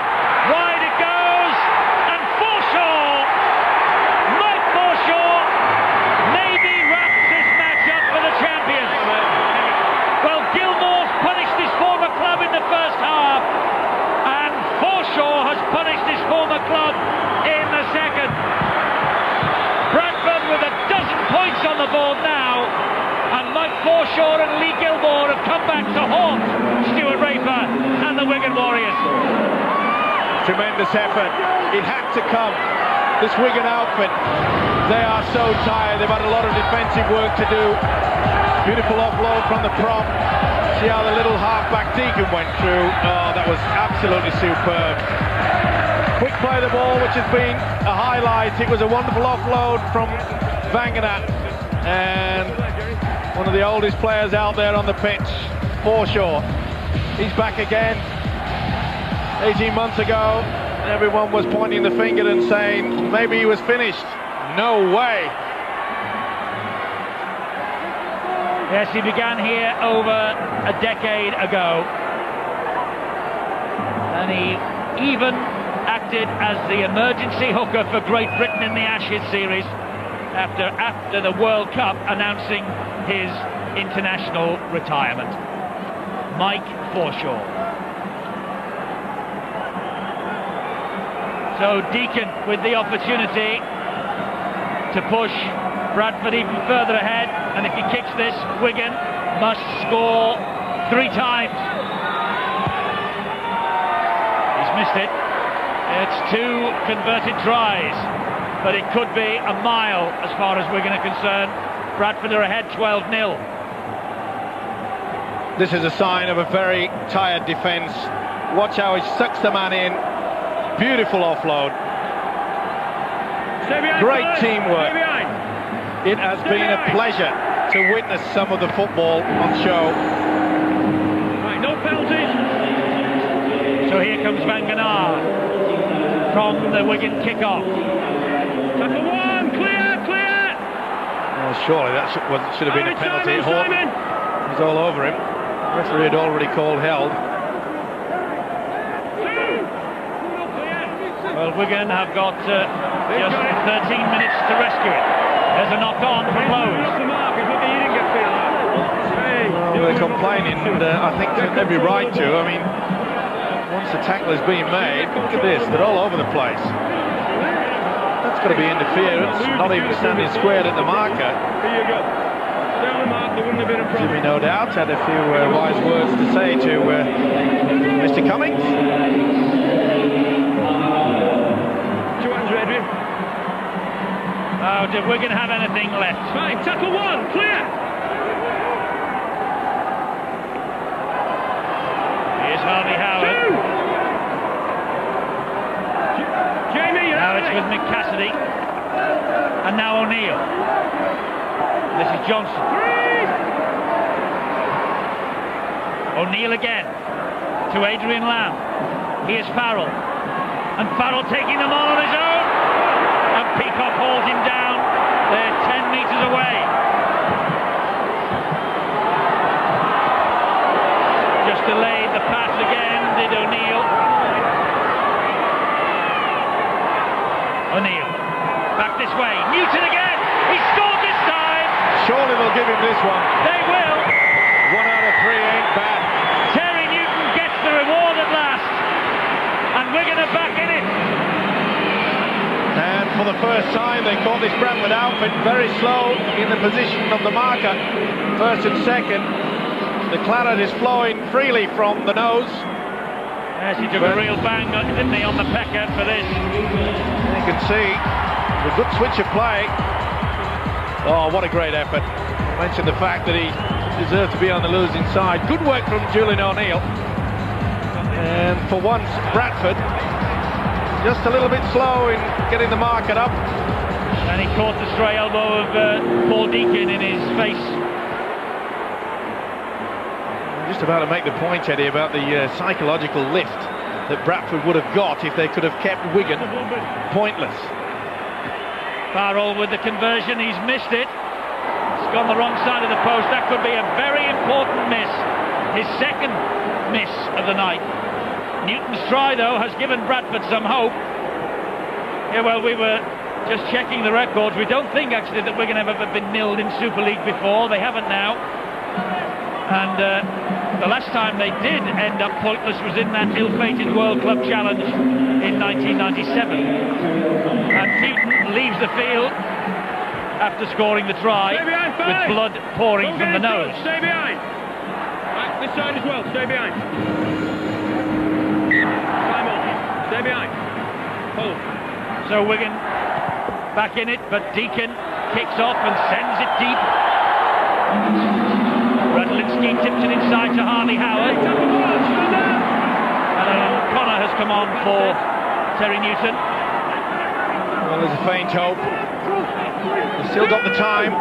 Speaker 1: wide it goes, and Forshaw, Mike Forshaw, maybe wraps this match up for the champions. Well, Gilmore's punished his former club in the first half, and Forshaw has punished his former club in the second. Bradford with 12 points on the board now, and Mike Forshaw and Lee Gilmore have come back to haunt Stuart Raper and the Wigan Warriors.
Speaker 2: Tremendous effort. It had to come. This Wigan outfit, they are so tired. They've had a lot of defensive work to do. Beautiful offload from the prop. See how the little halfback Deacon went through. Oh, that was absolutely superb. Quick play of the ball, which has been a highlight. It was a wonderful offload from Vangenaar. And one of the oldest players out there on the pitch, Forshaw. He's back again. 18 months ago, everyone was pointing the finger and saying maybe he was finished. No way.
Speaker 1: Yes, he began here over a decade ago, and he even acted as the emergency hooker for Great Britain in the Ashes series after the World Cup, announcing his international retirement. Mike Forshaw. So Deacon with the opportunity to push Bradford even further ahead, and if he kicks this, Wigan must score 3 times. He's missed it. It's 2 converted tries, but it could be a mile as far as Wigan are concerned. Bradford are ahead 12-0.
Speaker 2: This is a sign of a very tired defence. Watch how he sucks the man in. Beautiful offload. Great teamwork. It has been a pleasure to witness some of the football on show.
Speaker 3: Right, no penalties.
Speaker 1: So here comes Van Ganaar from the Wigan kick-off.
Speaker 3: Tackle 1, clear, clear.
Speaker 2: Well, surely that should have been a penalty. Horton was all over him. The referee had already called held.
Speaker 1: Well, Wigan have got just 13 minutes to rescue it. There's a knock-on from Lowe's.
Speaker 2: Well, they're complaining, and I think every right to. I mean, once the tackle is being made, look at this, they're all over the place. That's got to be interference, not even standing squared at the marker.
Speaker 3: Here you go. Stay on the mark, there wouldn't have been a problem.
Speaker 2: Jimmy, no doubt, had a few wise words to say to Mr. Cummings.
Speaker 1: Oh, did Wigan have anything left?
Speaker 3: Fine, tackle 1, clear.
Speaker 1: Here's Harvey Howard.
Speaker 3: 2. Jamie,
Speaker 1: Now it's with Mick Cassidy. And now O'Neill. This is Johnson.
Speaker 3: 3.
Speaker 1: O'Neill again to Adrian Lamb. Here's Farrell. And Farrell taking them on his own. And Peacock hauls him down. They're 10 metres away. Just delayed the pass again, did O'Neill. O'Neill. Back this way. Newton again. He scored this time.
Speaker 2: Surely they'll give him this one.
Speaker 1: They will.
Speaker 2: 1 out of 3 ain't bad.
Speaker 1: Terry Newton gets the reward at last. And Wigan are back in it.
Speaker 2: And for the first time, they caught this Bradford outfit very slow in the position of the marker. First and second. The claret is flowing freely from the nose.
Speaker 1: Yes, he took a real bang, didn't he, on the pecker for this.
Speaker 2: You can see a good switch of play. Oh, what a great effort. I mentioned the fact that he deserved to be on the losing side. Good work from Julian O'Neill. And for once, Bradford just a little bit slow in getting the market up.
Speaker 1: And he caught the stray elbow of Paul Deacon in his face.
Speaker 2: Just about to make the point, Eddie, about the psychological lift that Bradford would have got if they could have kept Wigan pointless.
Speaker 1: Farrell with the conversion, he's missed it. It's gone the wrong side of the post. That could be a very important miss. His second miss of the night. Newton's try, though, has given Bradford some hope. Yeah, well, we were just checking the records. We don't think, actually, that Wigan have ever been nilled in Super League before. They haven't now. And the last time they did end up pointless was in that ill-fated World Club Challenge in 1997. And Newton leaves the field after scoring the try with blood pouring from the nose.
Speaker 3: Stay behind. Right, this side as well, stay behind. Climb on. Stay behind. Hold.
Speaker 1: So Wigan back in it, but Deacon kicks off and sends it deep. Radlinski tips it inside to Harley Howard. And Connor has come on for Terry Newton.
Speaker 2: Well, there's a faint hope. They've still got the time.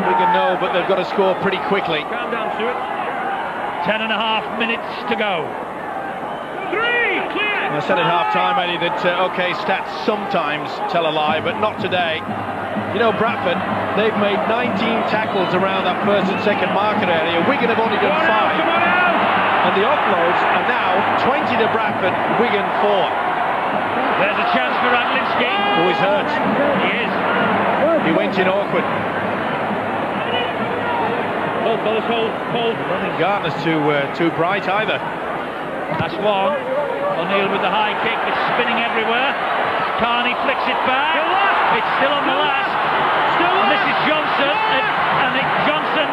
Speaker 2: Wigan know, but they've got to score pretty quickly.
Speaker 3: Calm down, Stuart.
Speaker 1: 10.5 minutes to go.
Speaker 3: 3, clear.
Speaker 2: I said at half-time, Eddie, that, OK, stats sometimes tell a lie, but not today. You know, Bradford, they've made 19 tackles around that first and second marker area. Wigan have only done 5. And the offloads are now 20 to Bradford, Wigan 4.
Speaker 1: There's a chance for Radlinski.
Speaker 2: Oh, he's hurt.
Speaker 1: He is.
Speaker 2: He went in awkward.
Speaker 3: Hold, fellas, hold.
Speaker 2: I don't think Gardner's too bright either.
Speaker 1: That's one. O'Neill with the high kick, it's spinning everywhere. Carney flicks it back. It's still on the last. And this is Johnson. Johnson.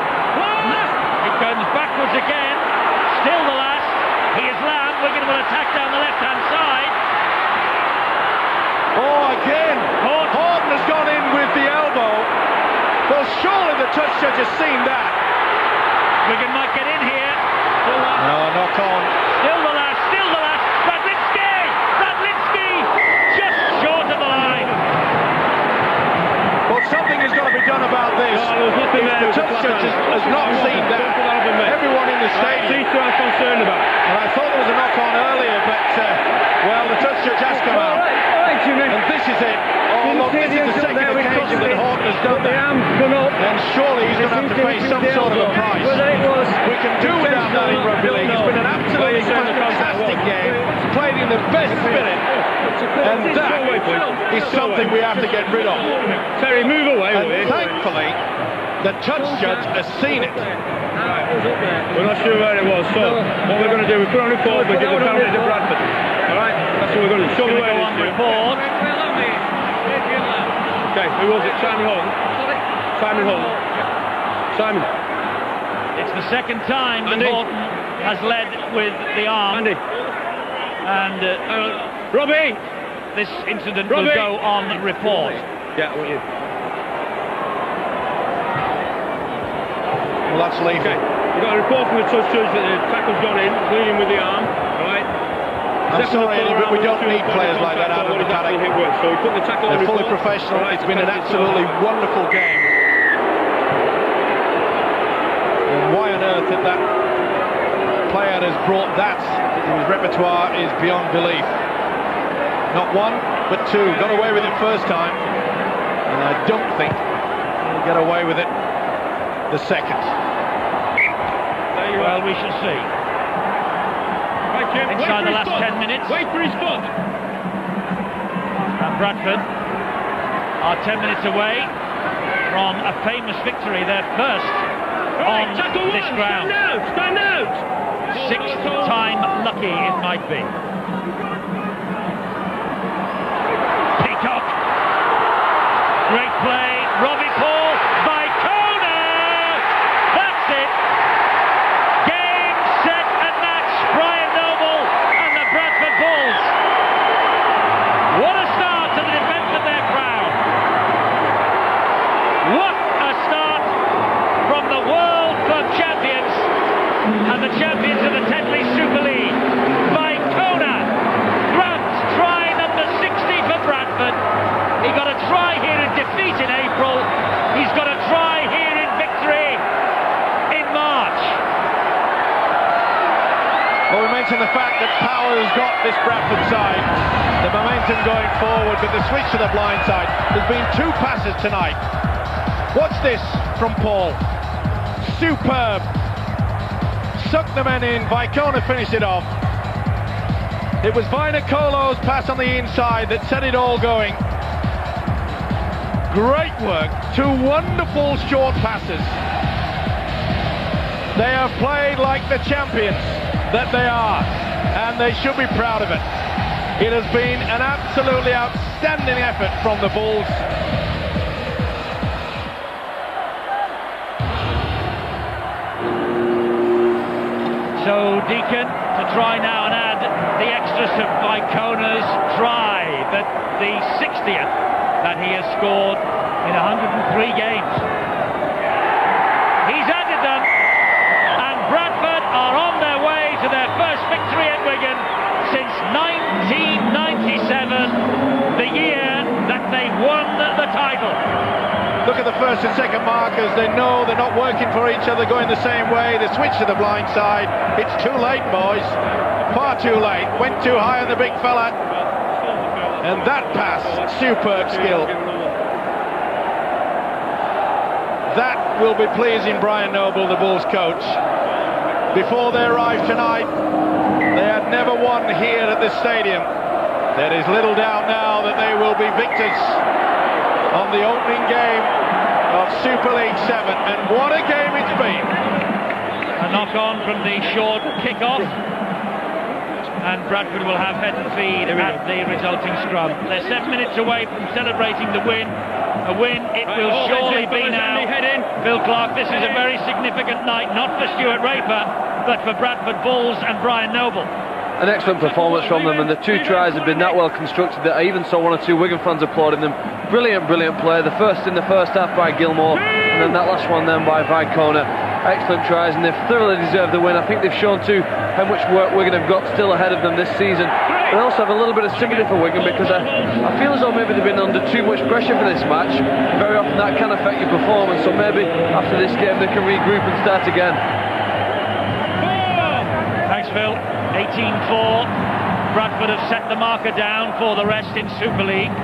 Speaker 1: It goes backwards again. Still the last. He is Lamb. Wigan will attack down the left-hand side.
Speaker 2: Oh, again. Horton has gone in with the elbow. Well, surely the touch judge has seen that.
Speaker 1: Wigan might get in here.
Speaker 2: No, knock on.
Speaker 1: Still the last. Bradlinski! Just short of the line.
Speaker 2: Well, something has got to be done about this. The touch judge has not seen that. Everyone in the stadium.
Speaker 3: I'm concerned about.
Speaker 2: And I thought there was a knock on earlier, but well, the touch judge has come out. And this is it. Oh, look, this is the second occasion that Horton has done that. And surely he's going to have to pay some sort of a price. We can do without that in rugby league. It's been an absolutely fantastic game, played in the best spirit, and that is something we have to get rid of.
Speaker 3: Terry, move away.
Speaker 2: And thankfully, the touch judge has seen it.
Speaker 3: We're not sure where it was, so what we're going to do, we put on report, we give the penalty to Bradford. Alright, that's what we're going to do. Show me where it is.
Speaker 1: Report.
Speaker 3: Okay, who was it? Simon Hunt. Simon.
Speaker 1: It's the second time that Horton has led with the arm.
Speaker 3: Andy.
Speaker 1: And
Speaker 3: Robbie!
Speaker 1: This incident will go on report.
Speaker 3: Yeah, what you?
Speaker 2: Well, that's leaving.
Speaker 3: Okay. We've got a report from the touch judge that the tackle's gone in, bleeding with the arm. Right.
Speaker 2: I'm sorry, Eddie, but we don't need players like that out of the paddock.
Speaker 3: So we put the tackle on.
Speaker 2: They're fully professional. It's been an absolutely wonderful game. And why on earth that player has brought that to his repertoire is beyond belief. Not one, but two. Got away with it first time, and I don't think he'll get away with it the second.
Speaker 1: Well, we shall see. Inside the last 10 minutes.
Speaker 3: Wait for his foot.
Speaker 1: And Bradford are 10 minutes away from a famous victory, their first on this ground.
Speaker 3: Stand out!
Speaker 1: Sixth time lucky it might be. Peacock. Great play. Robbie Paul by Kona. That's it. Game, set and match. Brian Noble and the Bradford Bulls. What a start to the defence of their crowd. What a start from the World Club champions and the champions of the Tetley Super League. By Kona. Grant try number 60 for Bradford. He got a try here in defeat in April. He's got a try here in victory in March.
Speaker 2: Well, we mentioned the fact that Power has got this Bradford side, the momentum going forward, but the switch to the blind side. There's been two passes tonight. Watch this from Paul. Superb. Sucked the men in. Vicona finished it off. It was Vainicolo's pass on the inside that set it all going. Great work. Two wonderful short passes. They have played like the champions that they are, and they should be proud of it. It has been an absolutely outstanding effort from the Bulls.
Speaker 1: So Deacon to try now and add the extras to Vicona's try, the 60th that he has scored in 103 games. He's added them, and Bradford are on their way to their first victory at Wigan since 1997, the year that they won the title.
Speaker 2: Look at the first and second markers. They know they're not working for each other, going the same way. They switch to the blind side. It's too late, boys. Far too late. Went too high on the big fella. And that pass, superb skill. That will be pleasing Brian Noble, the Bulls coach. Before they arrived tonight, they had never won here at this stadium. There is little doubt now that they will be victors on the opening game of Super League 7, and what a game it's been.
Speaker 1: A knock-on from the short kick-off, and Bradford will have head and feed at the resulting scrum. They're 7 minutes away from celebrating the win. A win it will surely be now. Phil Clark, this is a very significant night, not for Stuart Raper, but for Bradford Bulls and Brian Noble.
Speaker 5: An excellent performance from them, and the two tries have been that well constructed that I even saw one or two Wigan fans applauding them. Brilliant play. The first in the first half by Gilmore, and then that last one then by Vicona. Excellent tries, and they've thoroughly deserved the win. I think they've shown too how much work Wigan have got still ahead of them this season. I also have a little bit of sympathy for Wigan, because I feel as though maybe they've been under too much pressure for this match. Very often that can affect your performance, so maybe after this game they can regroup and start again.
Speaker 1: Thanks, Phil. 18-4. Bradford have set the marker down for the rest in Super League.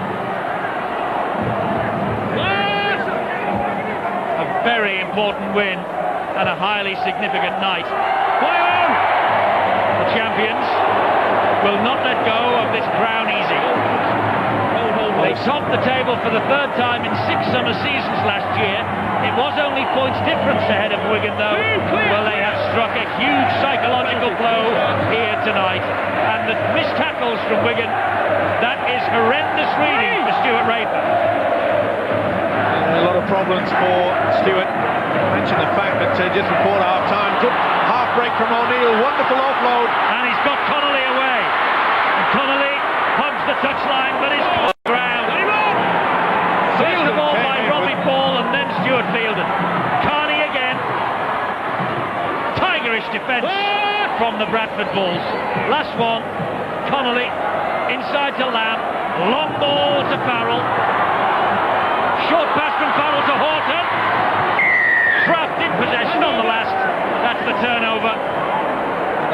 Speaker 1: A very important win and a highly significant night. The champions will not let go of this crown easy. They topped the table for the third time in 6 summer seasons last year. It was only points difference ahead of Wigan, though. Well, they have struck a huge psychological blow here tonight. And the missed tackles from Wigan, that is horrendous reading for Stuart Raper.
Speaker 2: A lot of problems for Stuart. I mentioned the fact that just before half-time, good half break from O'Neill, wonderful offload.
Speaker 1: And he's got Connolly away. And Connolly hugs the touchline, but he's on the ground. First of all by Robbie Ball, and then Stuart fielded. Carney again. Tigerish defence from the Bradford Bulls. Last one, Connolly inside to Lamb. Long ball to Farrell. Short pass from Farrell to Horton. Trapped in possession on the last. That's the turnover.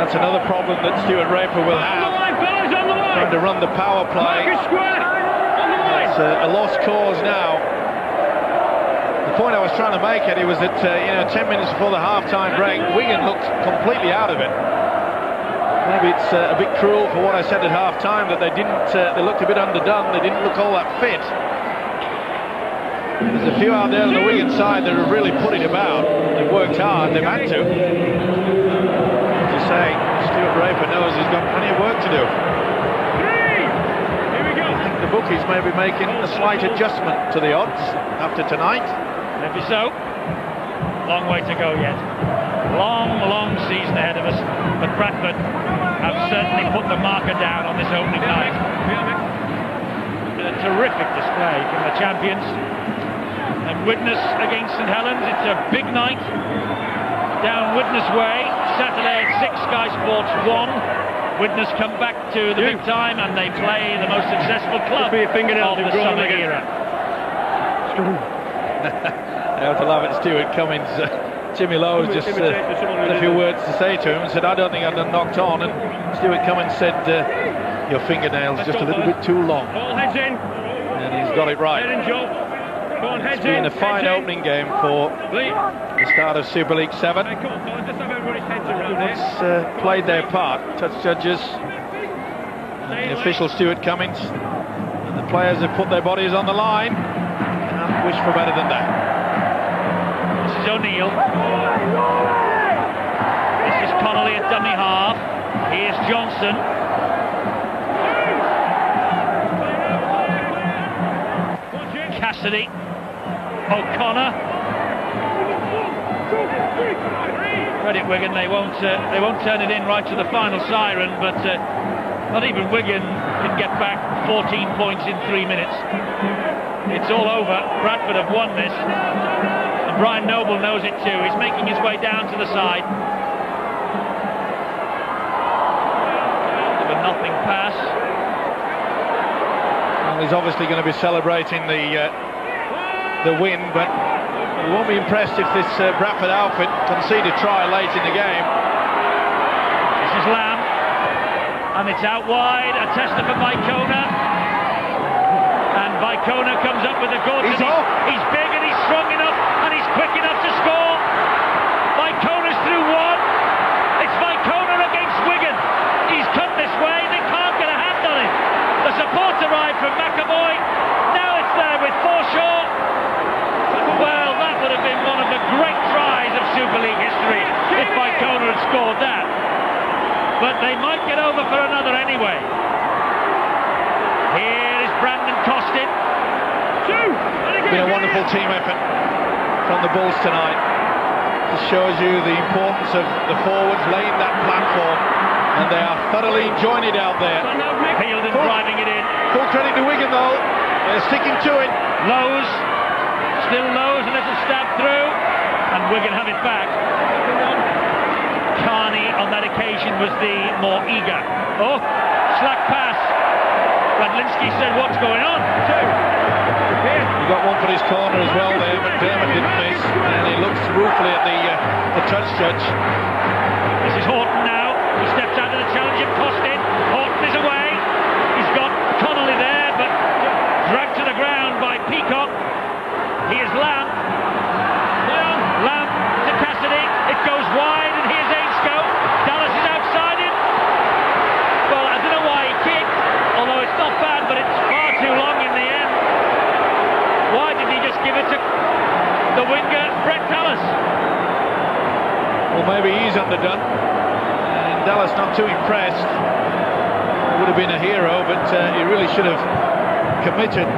Speaker 2: That's another problem that Stuart Raper will have. Trying to run the power play. It's a lost cause now. The point I was trying to make, Eddie, was that 10 minutes before the half-time break, Wigan looked completely out of it. Maybe it's a bit cruel for what I said at half-time, that they looked a bit underdone. They didn't look all that fit. There's a few out there on the Wigan side that have really put it about. They've worked hard. They've had to. As you say, Stuart Raper knows he's got plenty of work to do. The bookies may be making a slight adjustment to the odds after tonight.
Speaker 1: Maybe so. Long way to go yet. Long season ahead of us. But Bradford have certainly put the marker down on this opening night. A terrific display from the champions. And Widnes against St Helens. It's a big night. Down Widnes way. Saturday at 6, Sky Sports 1. Widnes come back to the big time, and they play the most successful club of the summer era.
Speaker 2: I have to laugh at Stuart Cummins. Jimmy Lowe just had a few words to say to him and said, I don't think I've done knocked on, and Stuart Cummins said, your fingernails just a little bit too long. And he's got it right. It's been a fine opening game for the start of Super League 7. Everyone's played their part. Touch judges, the official Stuart Cummins, and the players have put their bodies on the line and wish for better than that.
Speaker 1: This is O'Neill. This is Connolly at dummy half. Here's Johnson. Cassidy. O'Connor. Credit Wigan, they won't turn it in right to the final siren, but not even Wigan can get back 14 points in 3 minutes. It's all over. Bradford have won this, and Brian Noble knows it too. He's making his way down to the side. A nothing pass.
Speaker 2: Well, he's obviously going to be celebrating the win, but we won't be impressed if this Bradford outfit concede a try late in the game.
Speaker 1: This is Lamb, and it's out wide. A tester for Vicona, and Vicona comes up with a good. He's big and he's strong enough and he's quick enough to score. Vicona's through one. It's Vicona against Wigan. He's come this way. They can't get a hand on him. The support arrived from McAvoy. Now it's there with Forshaw. Well, Super League history if Vicona had scored that. But they might get over for another anyway. Here is Brandon Costin.
Speaker 2: It's been a wonderful team effort from the Bulls tonight. It shows you the importance of the forwards laying that platform, and they are thoroughly enjoying it out there.
Speaker 1: Field and driving it in.
Speaker 2: Full credit to Wigan though, they're sticking to it.
Speaker 1: Lowe's, still Lowe's, a little stab through, and Wigan have it back. Carney on that occasion was the more eager. Oh, slack pass. Radlinski said, what's going on?
Speaker 2: He got one for his corner as well there, but Dermot didn't miss, and he looks ruefully at the touch judge.
Speaker 1: This is Horton now. He steps out of the challenge of Costin. Horton is away. He's got Connolly there, but dragged to the ground by Peacock. He is Lamb. Lamb to Cassidy. It goes wide, and here's Ainscow. Dallas is outside it. Well, I don't know why he kicked, although it's not bad, but it's far too long in the end. Why did he just give it to the winger, Brett Dallas?
Speaker 2: Well, maybe he's underdone, and Dallas not too impressed. Would have been a hero, but he really should have committed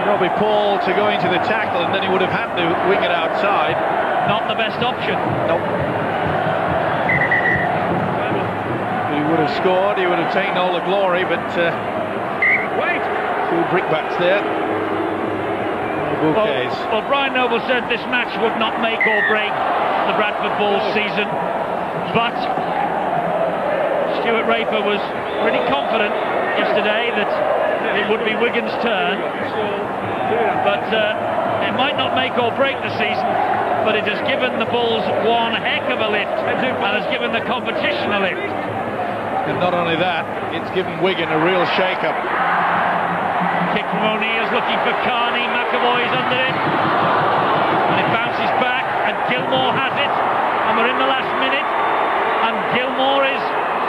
Speaker 2: Robbie Paul to go into the tackle, and then he would have had to wing it outside.
Speaker 1: Not the best option.
Speaker 2: Nope. He would have scored, he would have taken all the glory, but
Speaker 3: Wait!
Speaker 2: two brickbats there.
Speaker 1: Well, Brian Noble said this match would not make or break the Bradford Bulls season, but Stuart Raper was pretty confident yesterday that it would be Wigan's turn, but it might not make or break the season, but it has given the Bulls one heck of a lift and has given the competition a lift.
Speaker 2: And not only that, it's given Wigan a real shake-up.
Speaker 1: Kick from O'Neill's looking for Carney. McAvoy's under it, and it bounces back, and Gilmore has it, and we're in the last minute, and Gilmore is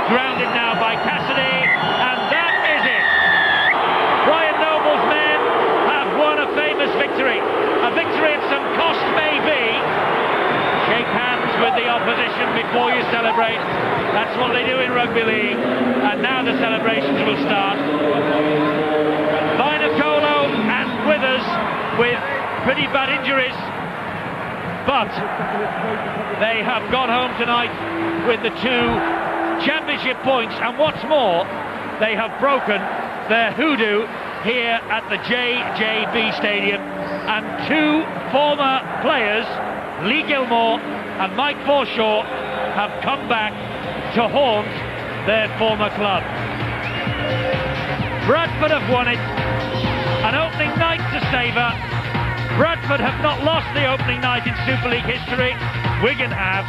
Speaker 1: grounded now by Cassidy, and that is it. Brian Noble's men have won a famous victory, a victory at some cost maybe. Shake hands with the opposition before you celebrate. That's what they do in rugby league, and now the celebrations will start. Vinacolo and Withers with pretty bad injuries, but they have gone home tonight with the 2 championship points, and what's more, they have broken their hoodoo here at the JJB Stadium, and 2 former players, Lee Gilmore and Mike Forshaw, have come back to haunt their former club. Bradford have won it. An opening night to savour. Bradford have not lost the opening night in Super League history. Wigan have.